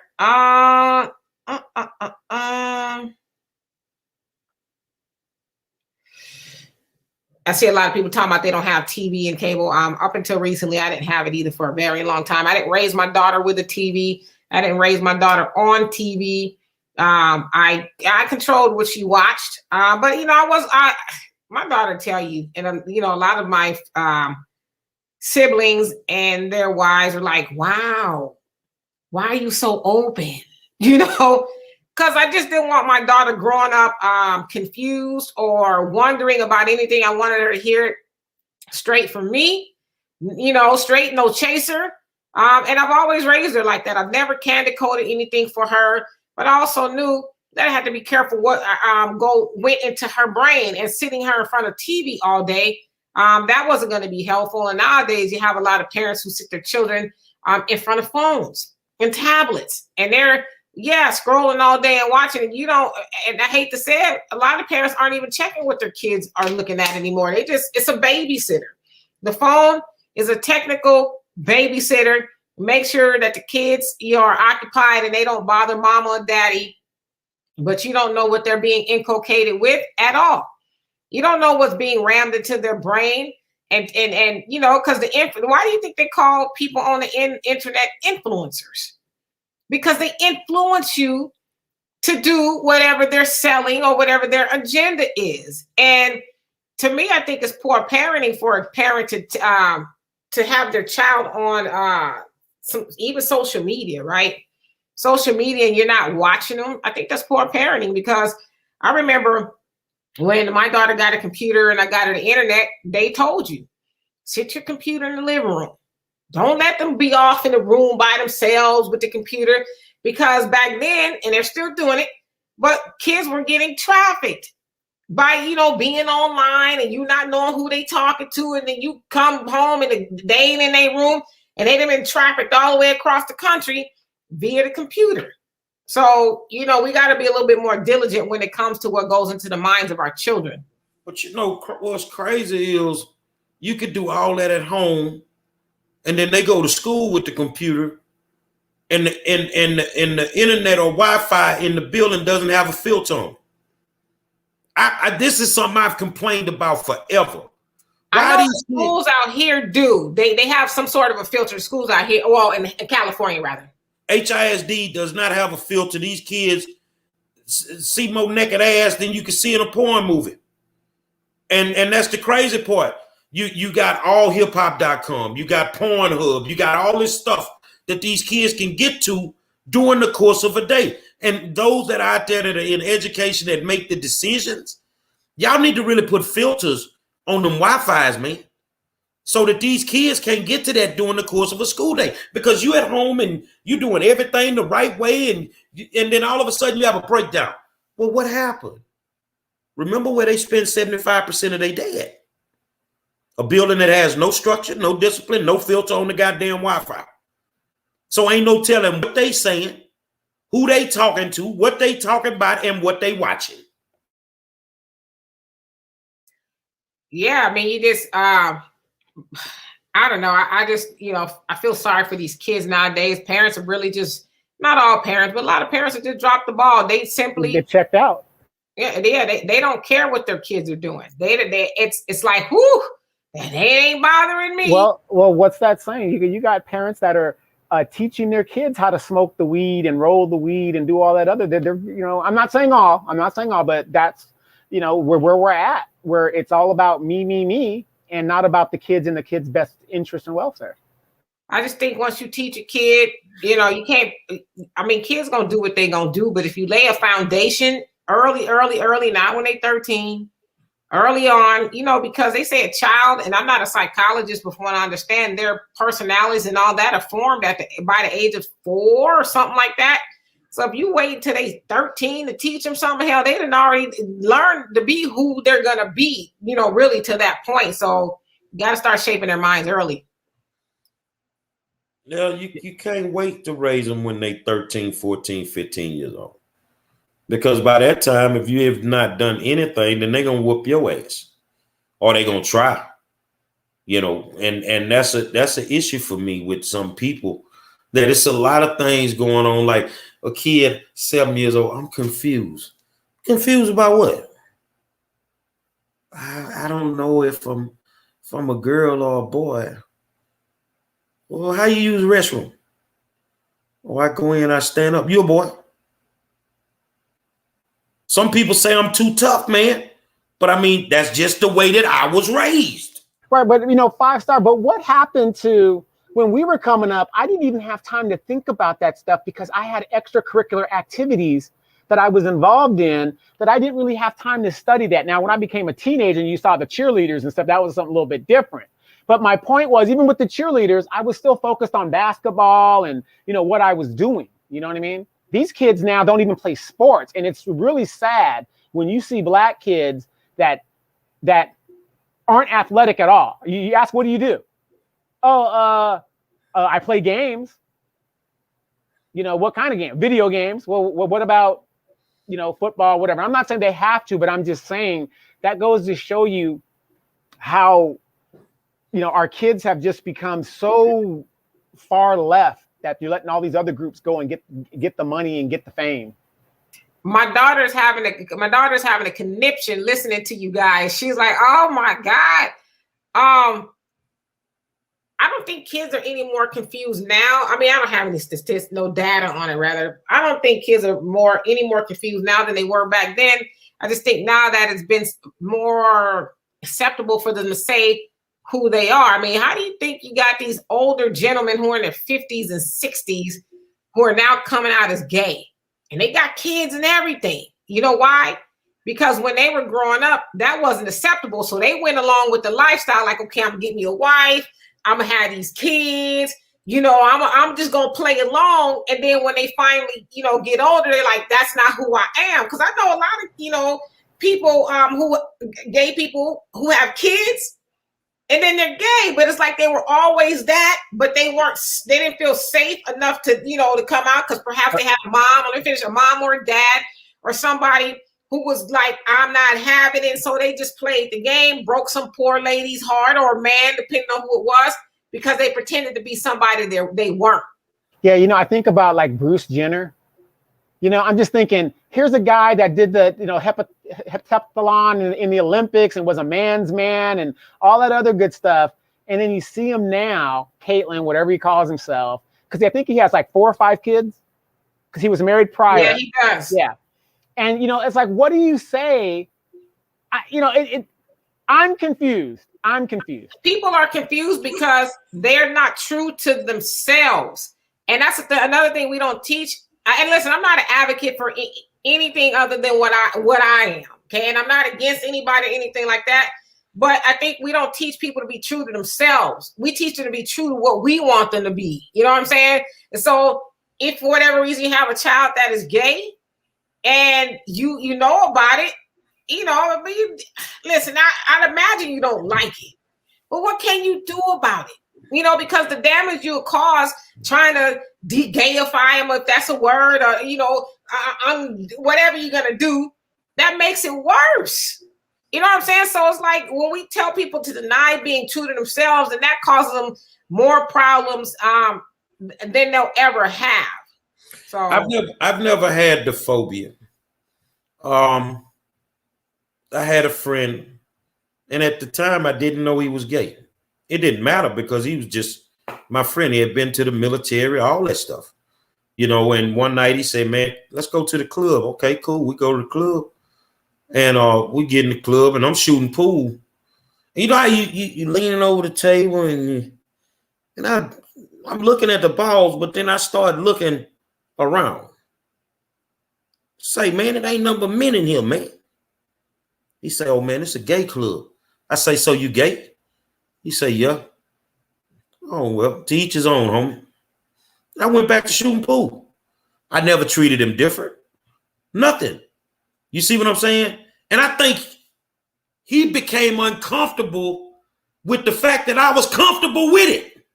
I see a lot of people talking about they don't have TV and cable. Up until recently, I didn't have it either for a very long time. I didn't raise my daughter with a TV. I didn't raise my daughter on TV. I controlled what she watched. But you know, my daughter tell you, and you know, a lot of my siblings and their wives are like, "Wow, why are you so open?" You know. Because I just didn't want my daughter growing up confused or wondering about anything. I wanted her to hear it straight from me, you know, straight, no chaser. And I've always raised her like that. I've never candy coated anything for her, but I also knew that I had to be careful what went into her brain, and sitting her in front of TV all day. That wasn't going to be helpful. And nowadays you have a lot of parents who sit their children in front of phones and tablets, and they're Yeah, scrolling all day and watching it. You don't, and I hate to say it, a lot of parents aren't even checking what their kids are looking at anymore. It's a babysitter. The phone is a technical babysitter. Make sure that the kids, are occupied and they don't bother mama or daddy, but you don't know what they're being inculcated with at all. You don't know what's being rammed into their brain. And because why do you think they call people on the internet influencers? Because they influence you to do whatever they're selling or whatever their agenda is. And to me, I think it's poor parenting for a parent to have their child on even social media, right? Social media, and you're not watching them. I think that's poor parenting, because I remember when my daughter got a computer and I got her the internet, they told you, sit your computer in the living room. Don't let them be off in the room by themselves with the computer, because back then, and they're still doing it, but kids were getting trafficked by, being online and you not knowing who they talking to. And then you come home and they ain't in their room and they done been trafficked all the way across the country via the computer. So, we got to be a little bit more diligent when it comes to what goes into the minds of our children. But what's crazy is you could do all that at home, and then they go to school with the computer, and the internet or Wi-Fi in the building doesn't have a filter on. This is something I've complained about forever. I know schools out here do. They have some sort of a filter. Schools out here, well, in California rather. HISD does not have a filter. These kids see more naked ass than you can see in a porn movie. And that's the crazy part. You got allhiphop.com, you got Pornhub, you got all this stuff that these kids can get to during the course of a day. And those that are out there that are in education that make the decisions, y'all need to really put filters on them Wi-Fi's, man, so that these kids can't get to that during the course of a school day, because you at home and you doing everything the right way, and then all of a sudden you have a breakdown. Well, what happened? Remember where they spend 75% of their day at? A building that has no structure, no discipline, no filter on the goddamn Wi-Fi. So ain't no telling what they saying, who they talking to, what they talking about, and what they watching. Yeah, I mean, you just, I don't know. I just, I feel sorry for these kids nowadays. Parents are really just, not all parents, but a lot of parents have just dropped the ball. They simply get checked out. Yeah, they don't care what their kids are doing. It's like, whoo, they ain't bothering me. Well, what's that saying? You got parents that are teaching their kids how to smoke the weed and roll the weed and do all that other. They're I'm not saying all, but that's where we're at, where it's all about me, and not about the kids and the kids' best interest and welfare. I just think once you teach a kid, you can't. I mean, kids gonna do what they gonna do, but if you lay a foundation early, not when they're 13, early on, because they say a child, and I'm not a psychologist, but from what I understand, their personalities and all that are formed by the age of 4 or something like that. So if you wait until they're 13 to teach them something, hell, they done already learned to be who they're gonna be, really to that point. So you got to start shaping their minds early. Yeah, you can't wait to raise them when they're 13, 14, 15 years old. Because by that time, if you have not done anything, then they're going to whoop your ass, or they're going to try, and that's an issue for me with some people, that it's a lot of things going on. Like a kid, 7 years old, I'm confused. Confused about what? I don't know if I'm a girl or a boy. Well, how you use the restroom? Oh, I go in, I stand up. You a boy. Some people say I'm too tough, man. But I mean, that's just the way that I was raised. Right, but 5-star. But what happened to when we were coming up? I didn't even have time to think about that stuff because I had extracurricular activities that I was involved in that I didn't really have time to study that. Now, when I became a teenager and you saw the cheerleaders and stuff, that was something a little bit different. But my point was, even with the cheerleaders, I was still focused on basketball and, what I was doing. You know what I mean? These kids now don't even play sports. And it's really sad when you see Black kids that aren't athletic at all. You ask, what do you do? Oh, I play games. You know, what kind of game? Video games. Well, what about, you know, football, whatever. I'm not saying they have to, but I'm just saying that goes to show you how, you know, our kids have just become so far left that you're letting all these other groups go and get the money and get the fame. My daughter's having a conniption listening to you guys. She's like, oh my God. I don't think kids are any more confused now. I mean, I don't have any statistics, no data on it, rather. I don't think kids are any more confused now than they were back then. I just think now that it's been more acceptable for them to say who they are. I mean, how do you think you got these older gentlemen who are in their 50s and 60s who are now coming out as gay? And they got kids and everything. You know why? Because when they were growing up, that wasn't acceptable. So they went along with the lifestyle, like, okay, I'm getting you a wife. I'm gonna have these kids, you know, I'm just gonna play along. And then when they finally, you know, get older, they're like, that's not who I am. Because I know a lot of, you know, people gay people who have kids and then they're gay, but it's like they were always that, but they didn't feel safe enough to, you know, to come out because perhaps they had a mom, or they finished a mom or a dad or somebody who was like, I'm not having it. So they just played the game, broke some poor lady's heart or a man, depending on who it was, because they pretended to be somebody they weren't. Yeah, you know, I think about like Bruce Jenner. You know, I'm just thinking, here's a guy that did the, you know, heptathlon in the Olympics and was a man's man and all that other good stuff. And then you see him now, Caitlyn, whatever he calls himself, because I think he has like 4 or 5 kids because he was married prior. Yeah, he does. Yeah. And, you know, it's like, what do you say? I'm confused. I'm confused. People are confused because they're not true to themselves. And that's another thing we don't teach. And listen, I'm not an advocate for anything other than what I am. Okay. And I'm not against anybody or anything like that. But I think we don't teach people to be true to themselves. We teach them to be true to what we want them to be. You know what I'm saying? And so if for whatever reason you have a child that is gay, and you know about it, you know, listen, I'd imagine you don't like it, but what can you do about it? You know, because the damage you'll cause trying to de-gayify them, if that's a word, or, you know, whatever you're going to do, that makes it worse. You know what I'm saying? So it's like when we tell people to deny being true to themselves, and that causes them more problems than they'll ever have. So I've never had the phobia. I had a friend, and at the time I didn't know he was gay. It didn't matter because he was just my friend. He had been to the military, all that stuff, you know. And one night he said, "Man, let's go to the club." Okay, cool. We go to the club, and we get in the club, and I'm shooting pool. And you know how you leaning over the table, and I'm looking at the balls, but then I started looking around. Say, man, it ain't number men in here, man. He say, oh man, it's a gay club. I say, so you gay? He say, yeah. Oh well, to each his own, homie. I went back to shooting pool. I never treated him different. Nothing. You see what I'm saying? And I think he became uncomfortable with the fact that I was comfortable with it,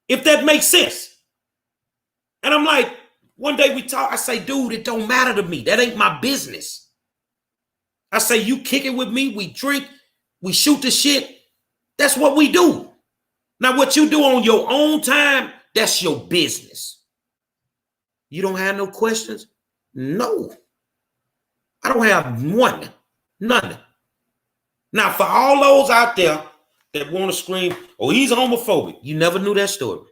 if that makes sense. And I'm like, one day we talk, I say, dude, it don't matter to me. That ain't my business. I say, you kick it with me, we drink, we shoot the shit. That's what we do. Now, what you do on your own time, that's your business. You don't have no questions? No. I don't have one. None. Now, for all those out there that want to scream, oh, he's homophobic, you never knew that story.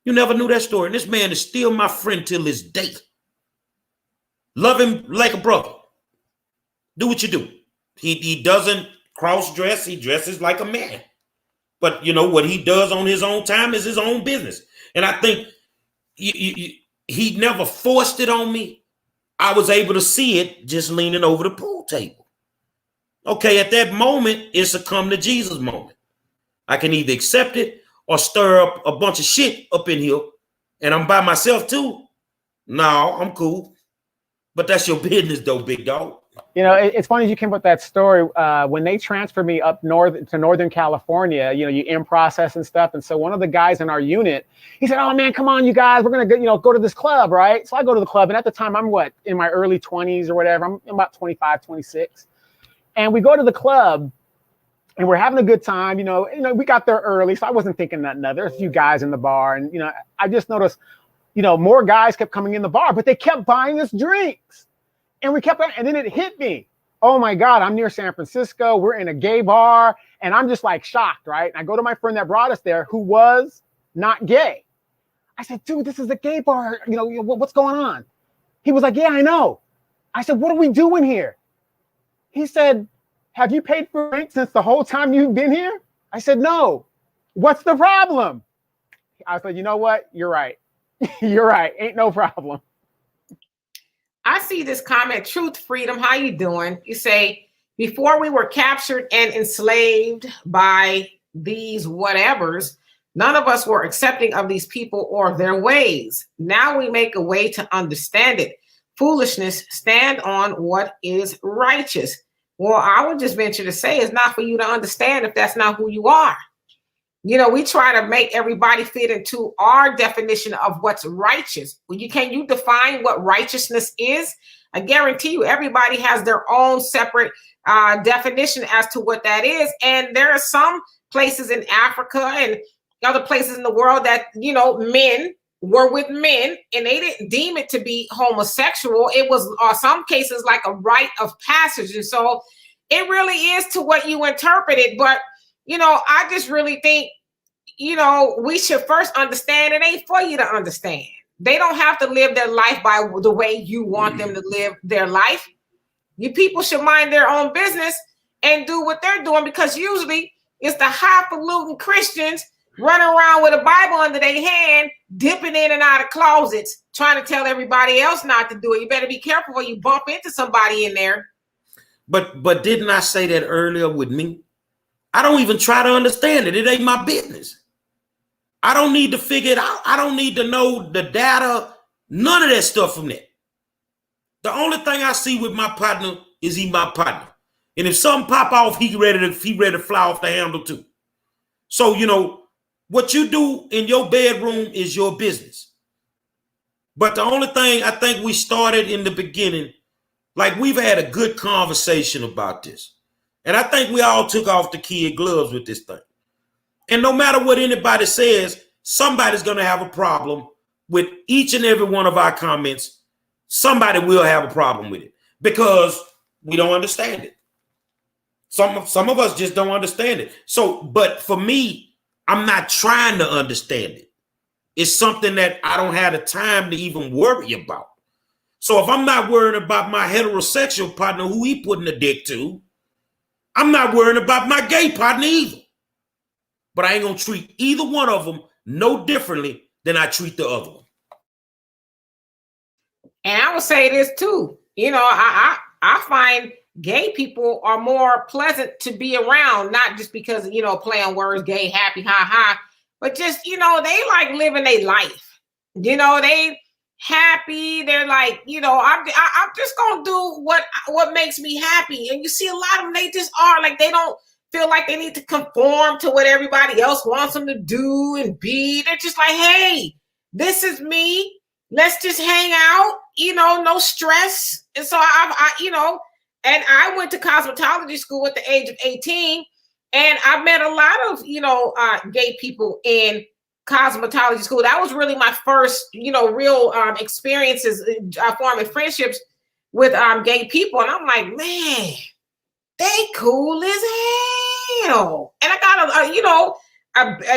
You never knew that story. And this man is still my friend till this day. Love him like a brother. Do what you do. He doesn't cross-dress. He dresses like a man. But, you know, what he does on his own time is his own business. And I think he never forced it on me. I was able to see it just leaning over the pool table. Okay, at that moment, it's a come to Jesus moment. I can either accept it or stir up a bunch of shit up in here, and I'm by myself too. No, I'm cool. But that's your business though, big dog. You know, it's funny you came up with that story. When they transferred me up north to Northern California, you know, you in process and stuff. And so one of the guys in our unit, he said, "Oh man, come on, you guys, we're gonna go, go to this club, right?" So I go to the club, and at the time I'm in my early 20s or whatever. I'm about 25, 26, and we go to the club, and we're having a good time. We got there early, so I wasn't thinking nothing of it. There's a few guys in the bar, and I just noticed, more guys kept coming in the bar, but they kept buying us drinks. And we kept on, and then it hit me. Oh my God, I'm near San Francisco. We're in a gay bar, and I'm just like shocked, right? And I go to my friend that brought us there, who was not gay. I said, "Dude, this is a gay bar. What's going on?" He was like, "Yeah, I know." I said, "What are we doing here?" He said, "Have you paid for drinks since the whole time you've been here?" I said, "No." "What's the problem?" I said, "You know what? You're right. You're right. Ain't no problem." I see this comment, Truth Freedom. How you doing? You say, before we were captured and enslaved by these whatevers, none of us were accepting of these people or their ways. Now we make a way to understand it. Foolishness, stand on what is righteous. Well, I would just venture to say it's not for you to understand if that's not who you are. We try to make everybody fit into our definition of what's righteous. Can you define what righteousness is? I guarantee you everybody has their own separate definition as to what that is. And there are some places in Africa and other places in the world that, men were with men and they didn't deem it to be homosexual. It was some cases like a rite of passage. And so it really is to what you interpret it. But I just really think, we should first understand it ain't for you to understand. They don't have to live their life by the way you want them to live their life. You people should mind their own business and do what they're doing, because usually it's the highfalutin Christians running around with a Bible under their hand, dipping in and out of closets, trying to tell everybody else not to do it. You better be careful or you bump into somebody in there. But didn't I say that earlier with me? I don't even try to understand it. It ain't my business. I don't need to figure it out. I don't need to know the data, none of that stuff from that. The only thing I see with my partner is he my partner. And if something pop off, he ready to fly off the handle too. So, what you do in your bedroom is your business. But the only thing I think we started in the beginning, like we've had a good conversation about this. And I think we all took off the kid gloves with this thing. And no matter what anybody says, somebody's going to have a problem with each and every one of our comments. Somebody will have a problem with it because we don't understand it. Some of us just don't understand it. So, but for me, I'm not trying to understand it. It's something that I don't have the time to even worry about. So if I'm not worrying about my heterosexual partner, who he putting a dick to, I'm not worrying about my gay partner either. But I ain't going to treat either one of them no differently than I treat the other one. And I would say this too. I find gay people are more pleasant to be around, not just because, play on words, gay, happy, ha, ha, but just, they like living their life. They happy. They're like, I'm just going to do what makes me happy. And you see a lot of them, they just are like, they don't feel like they need to conform to what everybody else wants them to do and be. They're just like, hey, this is me. Let's just hang out, no stress. And so and I went to cosmetology school at the age of 18, and I met a lot of, gay people in cosmetology school. That was really my first, real experiences forming friendships with gay people. And I'm like, man, they cool as hell. And I got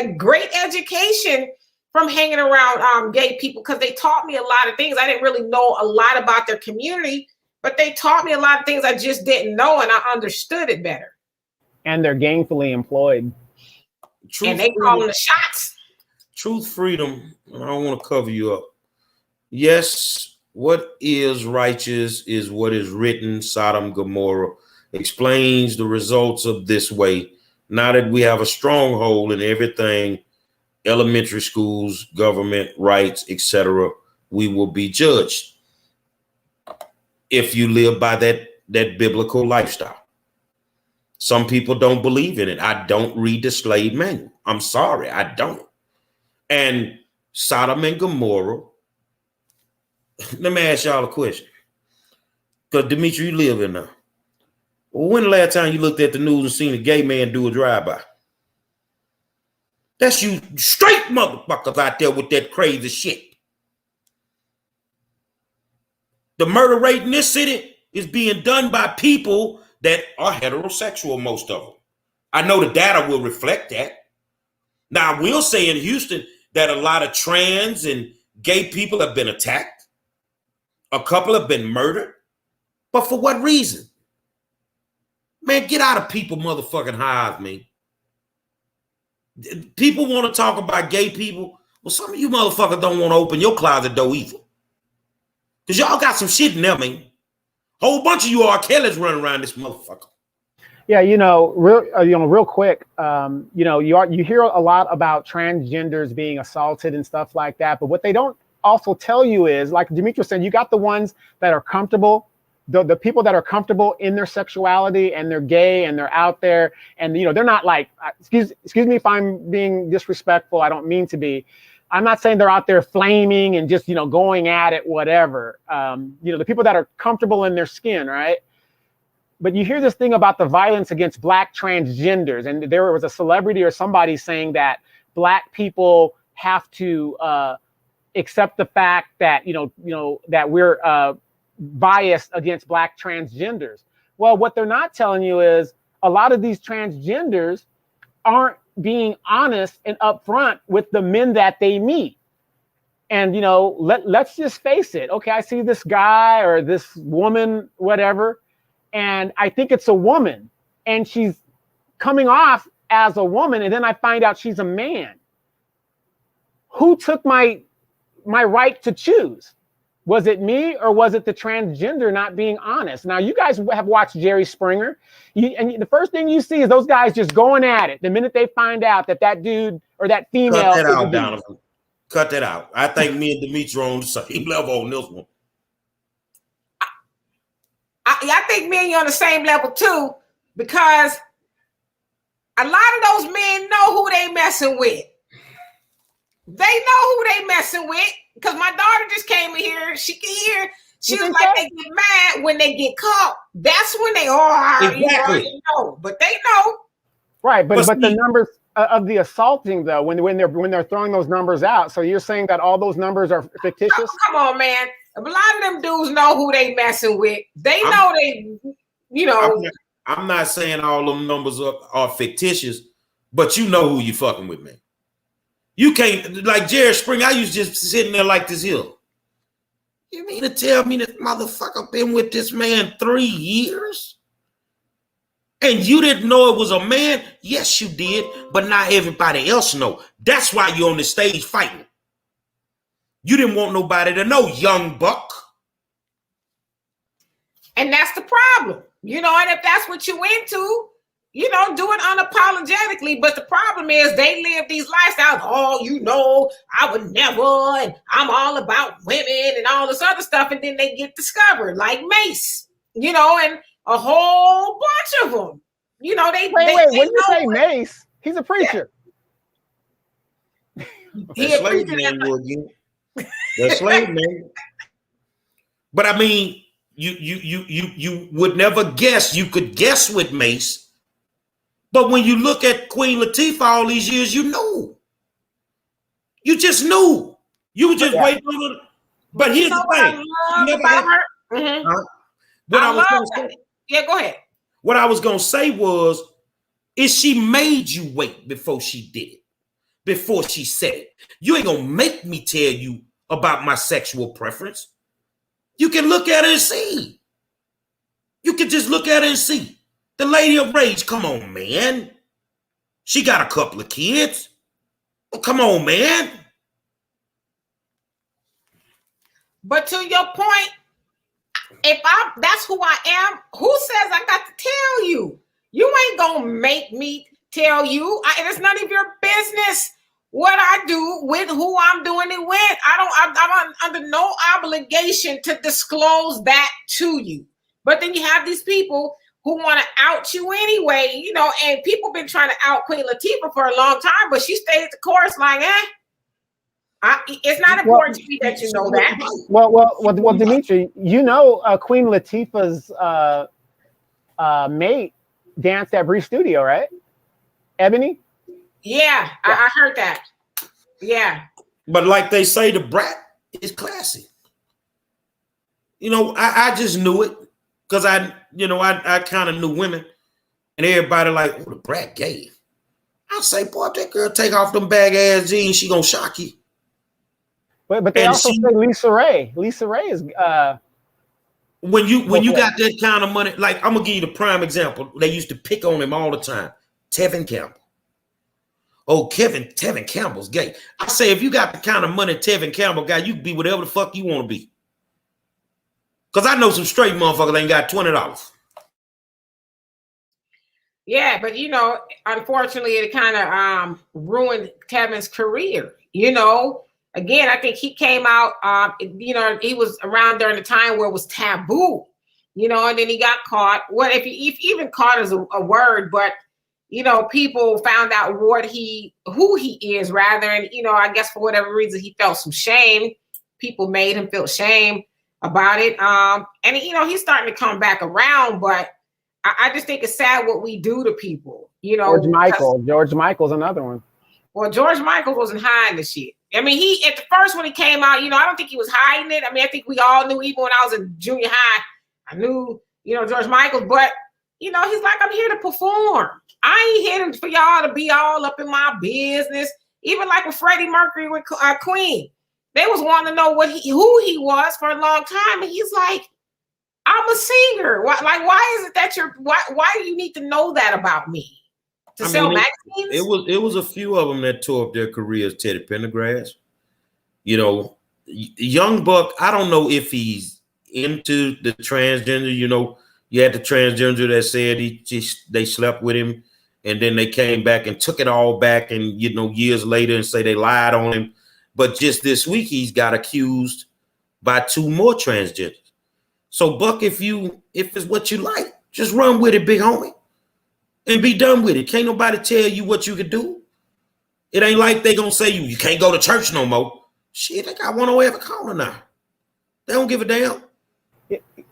a great education from hanging around gay people, because they taught me a lot of things. I didn't really know a lot about their community, but they taught me a lot of things I just didn't know, and I understood it better. And they're gainfully employed. And they call them the shots. Truth, freedom. I don't want to cover you up. Yes, what is righteous is what is written. Sodom, Gomorrah explains the results of this way. Now that we have a stronghold in everything, elementary schools, government, rights, etc., we will be judged. If you live by that that biblical lifestyle. Some people don't believe in it. I don't read the slave manual. I'm sorry, I don't. And Sodom and Gomorrah, let me ask y'all a question. Because Demetri, you live in there. Well, when the last time you looked at the news and seen a gay man do a drive-by? That's you straight motherfuckers out there with that crazy shit. The murder rate in this city is being done by people that are heterosexual, most of them. I know the data will reflect that. Now, I will say in Houston that a lot of trans and gay people have been attacked. A couple have been murdered. But for what reason? Man, get out of people motherfucking hives, man. People want to talk about gay people. Well, some of you motherfuckers don't want to open your closet door either. Because y'all got some shit in there, man. Whole bunch of you R. Kelly's running around this motherfucker. Yeah, real quick, you hear a lot about transgenders being assaulted and stuff like that. But what they don't also tell you is, like Demetri said, you got the ones that are comfortable, the people that are comfortable in their sexuality and they're gay and they're out there and, they're not like, excuse me if I'm being disrespectful. I don't mean to be. I'm not saying they're out there flaming and just, going at it, whatever. The people that are comfortable in their skin, right? But you hear this thing about the violence against Black transgenders. And there was a celebrity or somebody saying that Black people have to accept the fact that, that we're biased against Black transgenders. Well, what they're not telling you is a lot of these transgenders aren't being honest and upfront with the men that they meet. And, let's just face it. Okay, I see this guy or this woman, whatever, and I think it's a woman and she's coming off as a woman. And then I find out she's a man. Who took my right to choose? Was it me or was it the transgender not being honest? Now, you guys have watched Jerry Springer. And the first thing you see is those guys just going at it. The minute they find out that dude or that female. Cut that out, Donovan. Cut that out. I think me and Demetri are on the same level on this one. I think me and you on the same level too, because a lot of those men know who they messing with. They know who they messing with. Because my daughter just came in here. She can hear. She was like, they get mad when they get caught. That's when they are. Exactly. Know. But they know. Right. But the numbers of the assaulting, though, when they're throwing those numbers out. So you're saying that all those numbers are fictitious? Oh, come on, man. A lot of them dudes know who they messing with. They know I'm not saying all them numbers are fictitious, but you know who you fucking with, man. You can't, like Jerry Springer, I used to just sitting there like this here. You mean to tell me this motherfucker been with this man 3 years? And you didn't know it was a man? Yes, you did, but not everybody else know. That's why you're on the stage fighting. You didn't want nobody to know, young buck. And that's the problem. And if that's what you into, do it unapologetically. But the problem is they live these lifestyles. Oh, I would never, and I'm all about women and all this other stuff. And then they get discovered like Mace, and a whole bunch of them. Wait, when you say Mace, he's a preacher. That's slave man again. That's slave man. But I mean, you would never guess. You could guess with Mace. But when you look at Queen Latifah all these years, you knew. You just knew. You were just waiting on it. But here's the thing. Go ahead. What I was going to say was, is she made you wait before she did it, before she said it. You ain't going to make me tell you about my sexual preference. You can look at it and see. You can just look at it and see. The Lady of Rage, come on, man. She got a couple of kids. Oh, come on, man. But to your point, that's who I am, who says I got to tell you? You ain't gonna make me tell you. It's none of your business what I do with who I'm doing it with. I'm under no obligation to disclose that to you. But then you have these people who want to out you anyway, you know, and people been trying to out Queen Latifah for a long time, but she stayed at the chorus like, it's not important to me that you know that. Well, Dimitri, you know, Queen Latifah's mate danced at Bree Studio, right? Ebony? Yeah, I heard that. Yeah. But like they say, the brat is classy. You know, I just knew it because I kind of knew women, and everybody like, oh, the brat gay. I say, boy, if that girl take off them bag ass jeans, she gonna shock you. But they also say Lisa Ray. Lisa Ray is when you got that kind of money, like I'm gonna give you the prime example. They used to pick on him all the time. Tevin Campbell. Oh, Tevin Campbell's gay. I say if you got the kind of money Tevin Campbell got, you can be whatever the fuck you want to be. Cause I know some straight motherfuckers ain't got $20. Yeah, but you know, unfortunately, it kind of ruined Kevin's career. You know, again, I think he came out. You know, he was around during the time where it was taboo. You know, and then he got caught. Well, if even caught is a word, but you know, people found out who he is rather, and you know, I guess for whatever reason he felt some shame. People made him feel shame about it. And you know, he's starting to come back around, but I just think it's sad what we do to people, you know. George Michael's another one. Well, George Michael wasn't hiding the shit. I mean, he at the first when he came out, you know, I don't think he was hiding it. I mean, I think we all knew, even when I was in junior high, I knew, you know, George Michael, but you know, he's like, I'm here to perform. I ain't here for y'all to be all up in my business. Even like with Freddie Mercury with Queen, they was wanting to know who he was for a long time, and he's like, I'm a singer. Why is it that why do you need to know that about me? To sell magazines? It was a few of them that tore up their careers. Teddy Pendergrass, you know, Young Buck. I don't know if he's into the transgender. You know, you had the transgender that said they slept with him, and then they came back and took it all back, and you know, years later and say they lied on him. But just this week, he's got accused by 2 more transgenders. So, Buck, if it's what you like, just run with it, big homie, and be done with it. Can't nobody tell you what you can do. It ain't like they gonna say you can't go to church no more. Shit, they got one away every corner now. They don't give a damn.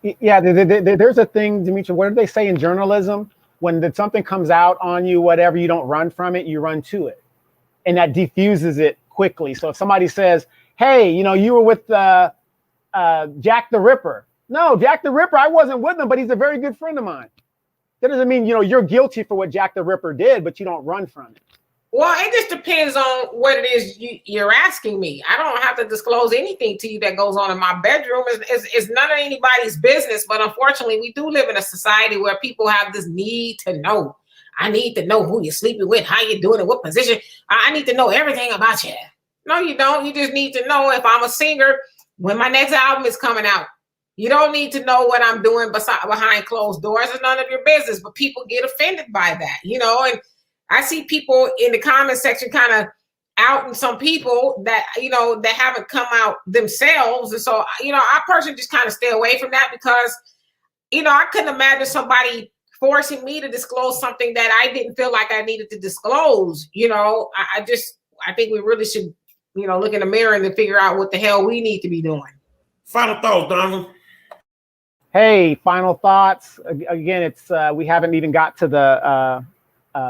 Yeah, there's a thing, Dimitri. What do they say in journalism? When something comes out on you, whatever, you don't run from it, you run to it, and that diffuses it quickly. So if somebody says, "Hey, you know, you were with Jack the Ripper." No, Jack the Ripper, I wasn't with him, but he's a very good friend of mine. That doesn't mean, you know, you're guilty for what Jack the Ripper did, but you don't run from it. Well, it just depends on what it is you're asking me. I don't have to disclose anything to you that goes on in my bedroom. It's none of anybody's business, but unfortunately, we do live in a society where people have this need to know. I need to know who you're sleeping with, how you're doing it, what position. I need to know everything about you. No, you don't. You just need to know if I'm a singer, when my next album is coming out. You don't need to know what I'm doing behind closed doors. It's none of your business, but people get offended by that, you know, and I see people in the comment section kind of outing some people that, you know, that haven't come out themselves. And so, you know, I personally just kind of stay away from that because, you know, I couldn't imagine somebody forcing me to disclose something that I didn't feel like I needed to disclose. You know, I think we really should, you know, look in the mirror and figure out what the hell we need to be doing. Final thoughts, Donald. Hey, final thoughts. Again, it's we haven't even got to the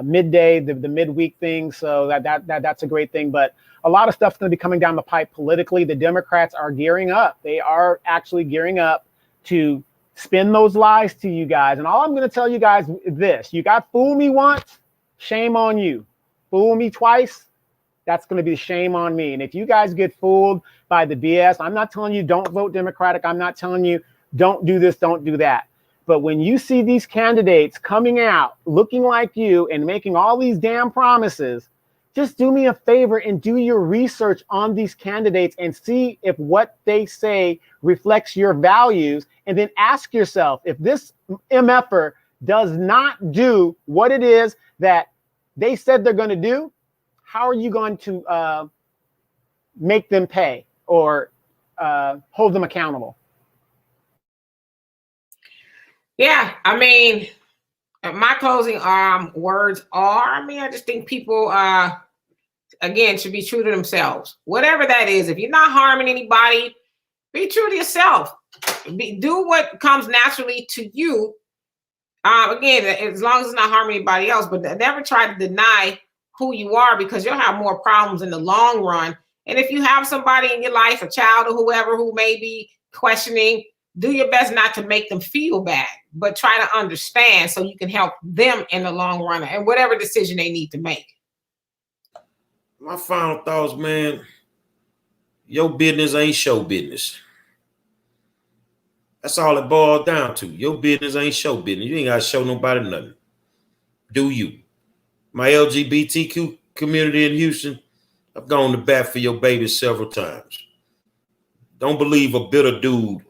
midday, the midweek thing, so that's a great thing. But a lot of stuff's going to be coming down the pipe politically. The Democrats are gearing up. They are actually gearing up to spin those lies to you guys. And all I'm going to tell you guys is this: you got fooled me once, shame on you. Fool me twice, that's going to be shame on me. And if you guys get fooled by the BS, I'm not telling you don't vote Democratic. I'm not telling you don't do this, don't do that. But when you see these candidates coming out looking like you and making all these damn promises, just do me a favor and do your research on these candidates and see if what they say reflects your values. And then ask yourself, if this MFer does not do what it is that they said they're going to do, how are you going to make them pay or hold them accountable? Yeah, I mean, my closing words are, I mean, I just think people again should be true to themselves. Whatever that is, if you're not harming anybody, be true to yourself. Do what comes naturally to you. Again, as long as it's not harming anybody else, but never try to deny who you are, because you'll have more problems in the long run. And if you have somebody in your life, a child or whoever, who may be questioning, do your best not to make them feel bad, but try to understand so you can help them in the long run and whatever decision they need to make. My final thoughts, man. Your business ain't show business. That's all it boils down to. Your business ain't show business. You ain't got to show nobody nothing. Do you? My LGBTQ community in Houston, I've gone to bat for your baby several times. Don't believe a bitter dude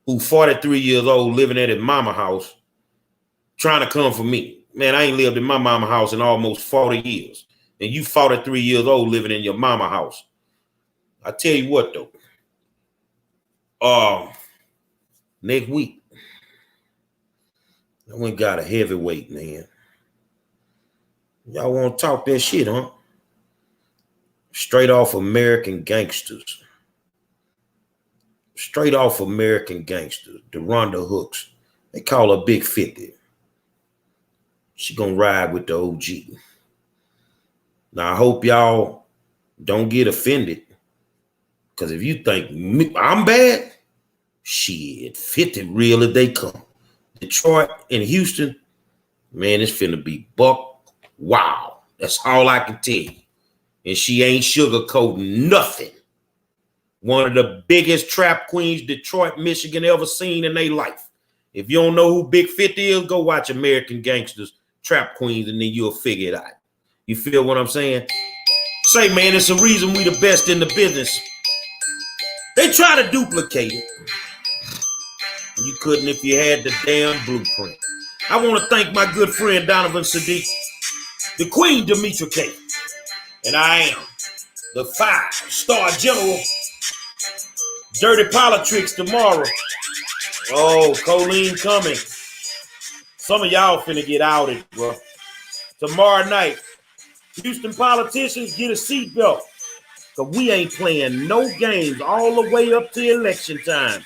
who 43 years old living at his mama house trying to come for me. Man, I ain't lived in my mama house in almost 40 years. And you 43 years old living in your mama house. I tell you what, though. Next week, I went got a heavyweight, man. Y'all want to talk that shit, huh? Straight off American Gangsters. Straight off American Gangsters. DeRhonda Hooks. They call her Big 50. She gonna ride with the OG. Now, I hope y'all don't get offended. Because if you think I'm bad, shit, 50 real as they come. Detroit and Houston, man, it's finna be buck wow. That's all I can tell you. And she ain't sugarcoating nothing. One of the biggest trap queens Detroit, Michigan ever seen in their life. If you don't know who Big 50 is, go watch American Gangsters, Trap Queens, and then you'll figure it out. You feel what I'm saying? Say, man, it's a reason we the best in the business. They try to duplicate it. You couldn't if you had the damn blueprint. I want to thank my good friend Donovan Sadiq, the Queen Demetra K, and I am the 5-star general. Dirty Politics tomorrow. Oh, Colleen coming. Some of y'all finna get outed, bro. Tomorrow night, Houston politicians, get a seatbelt. Because we ain't playing no games all the way up to election time.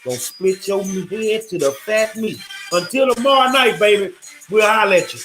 Gonna split your head to the fat meat. Until tomorrow night, baby, we'll holler at you.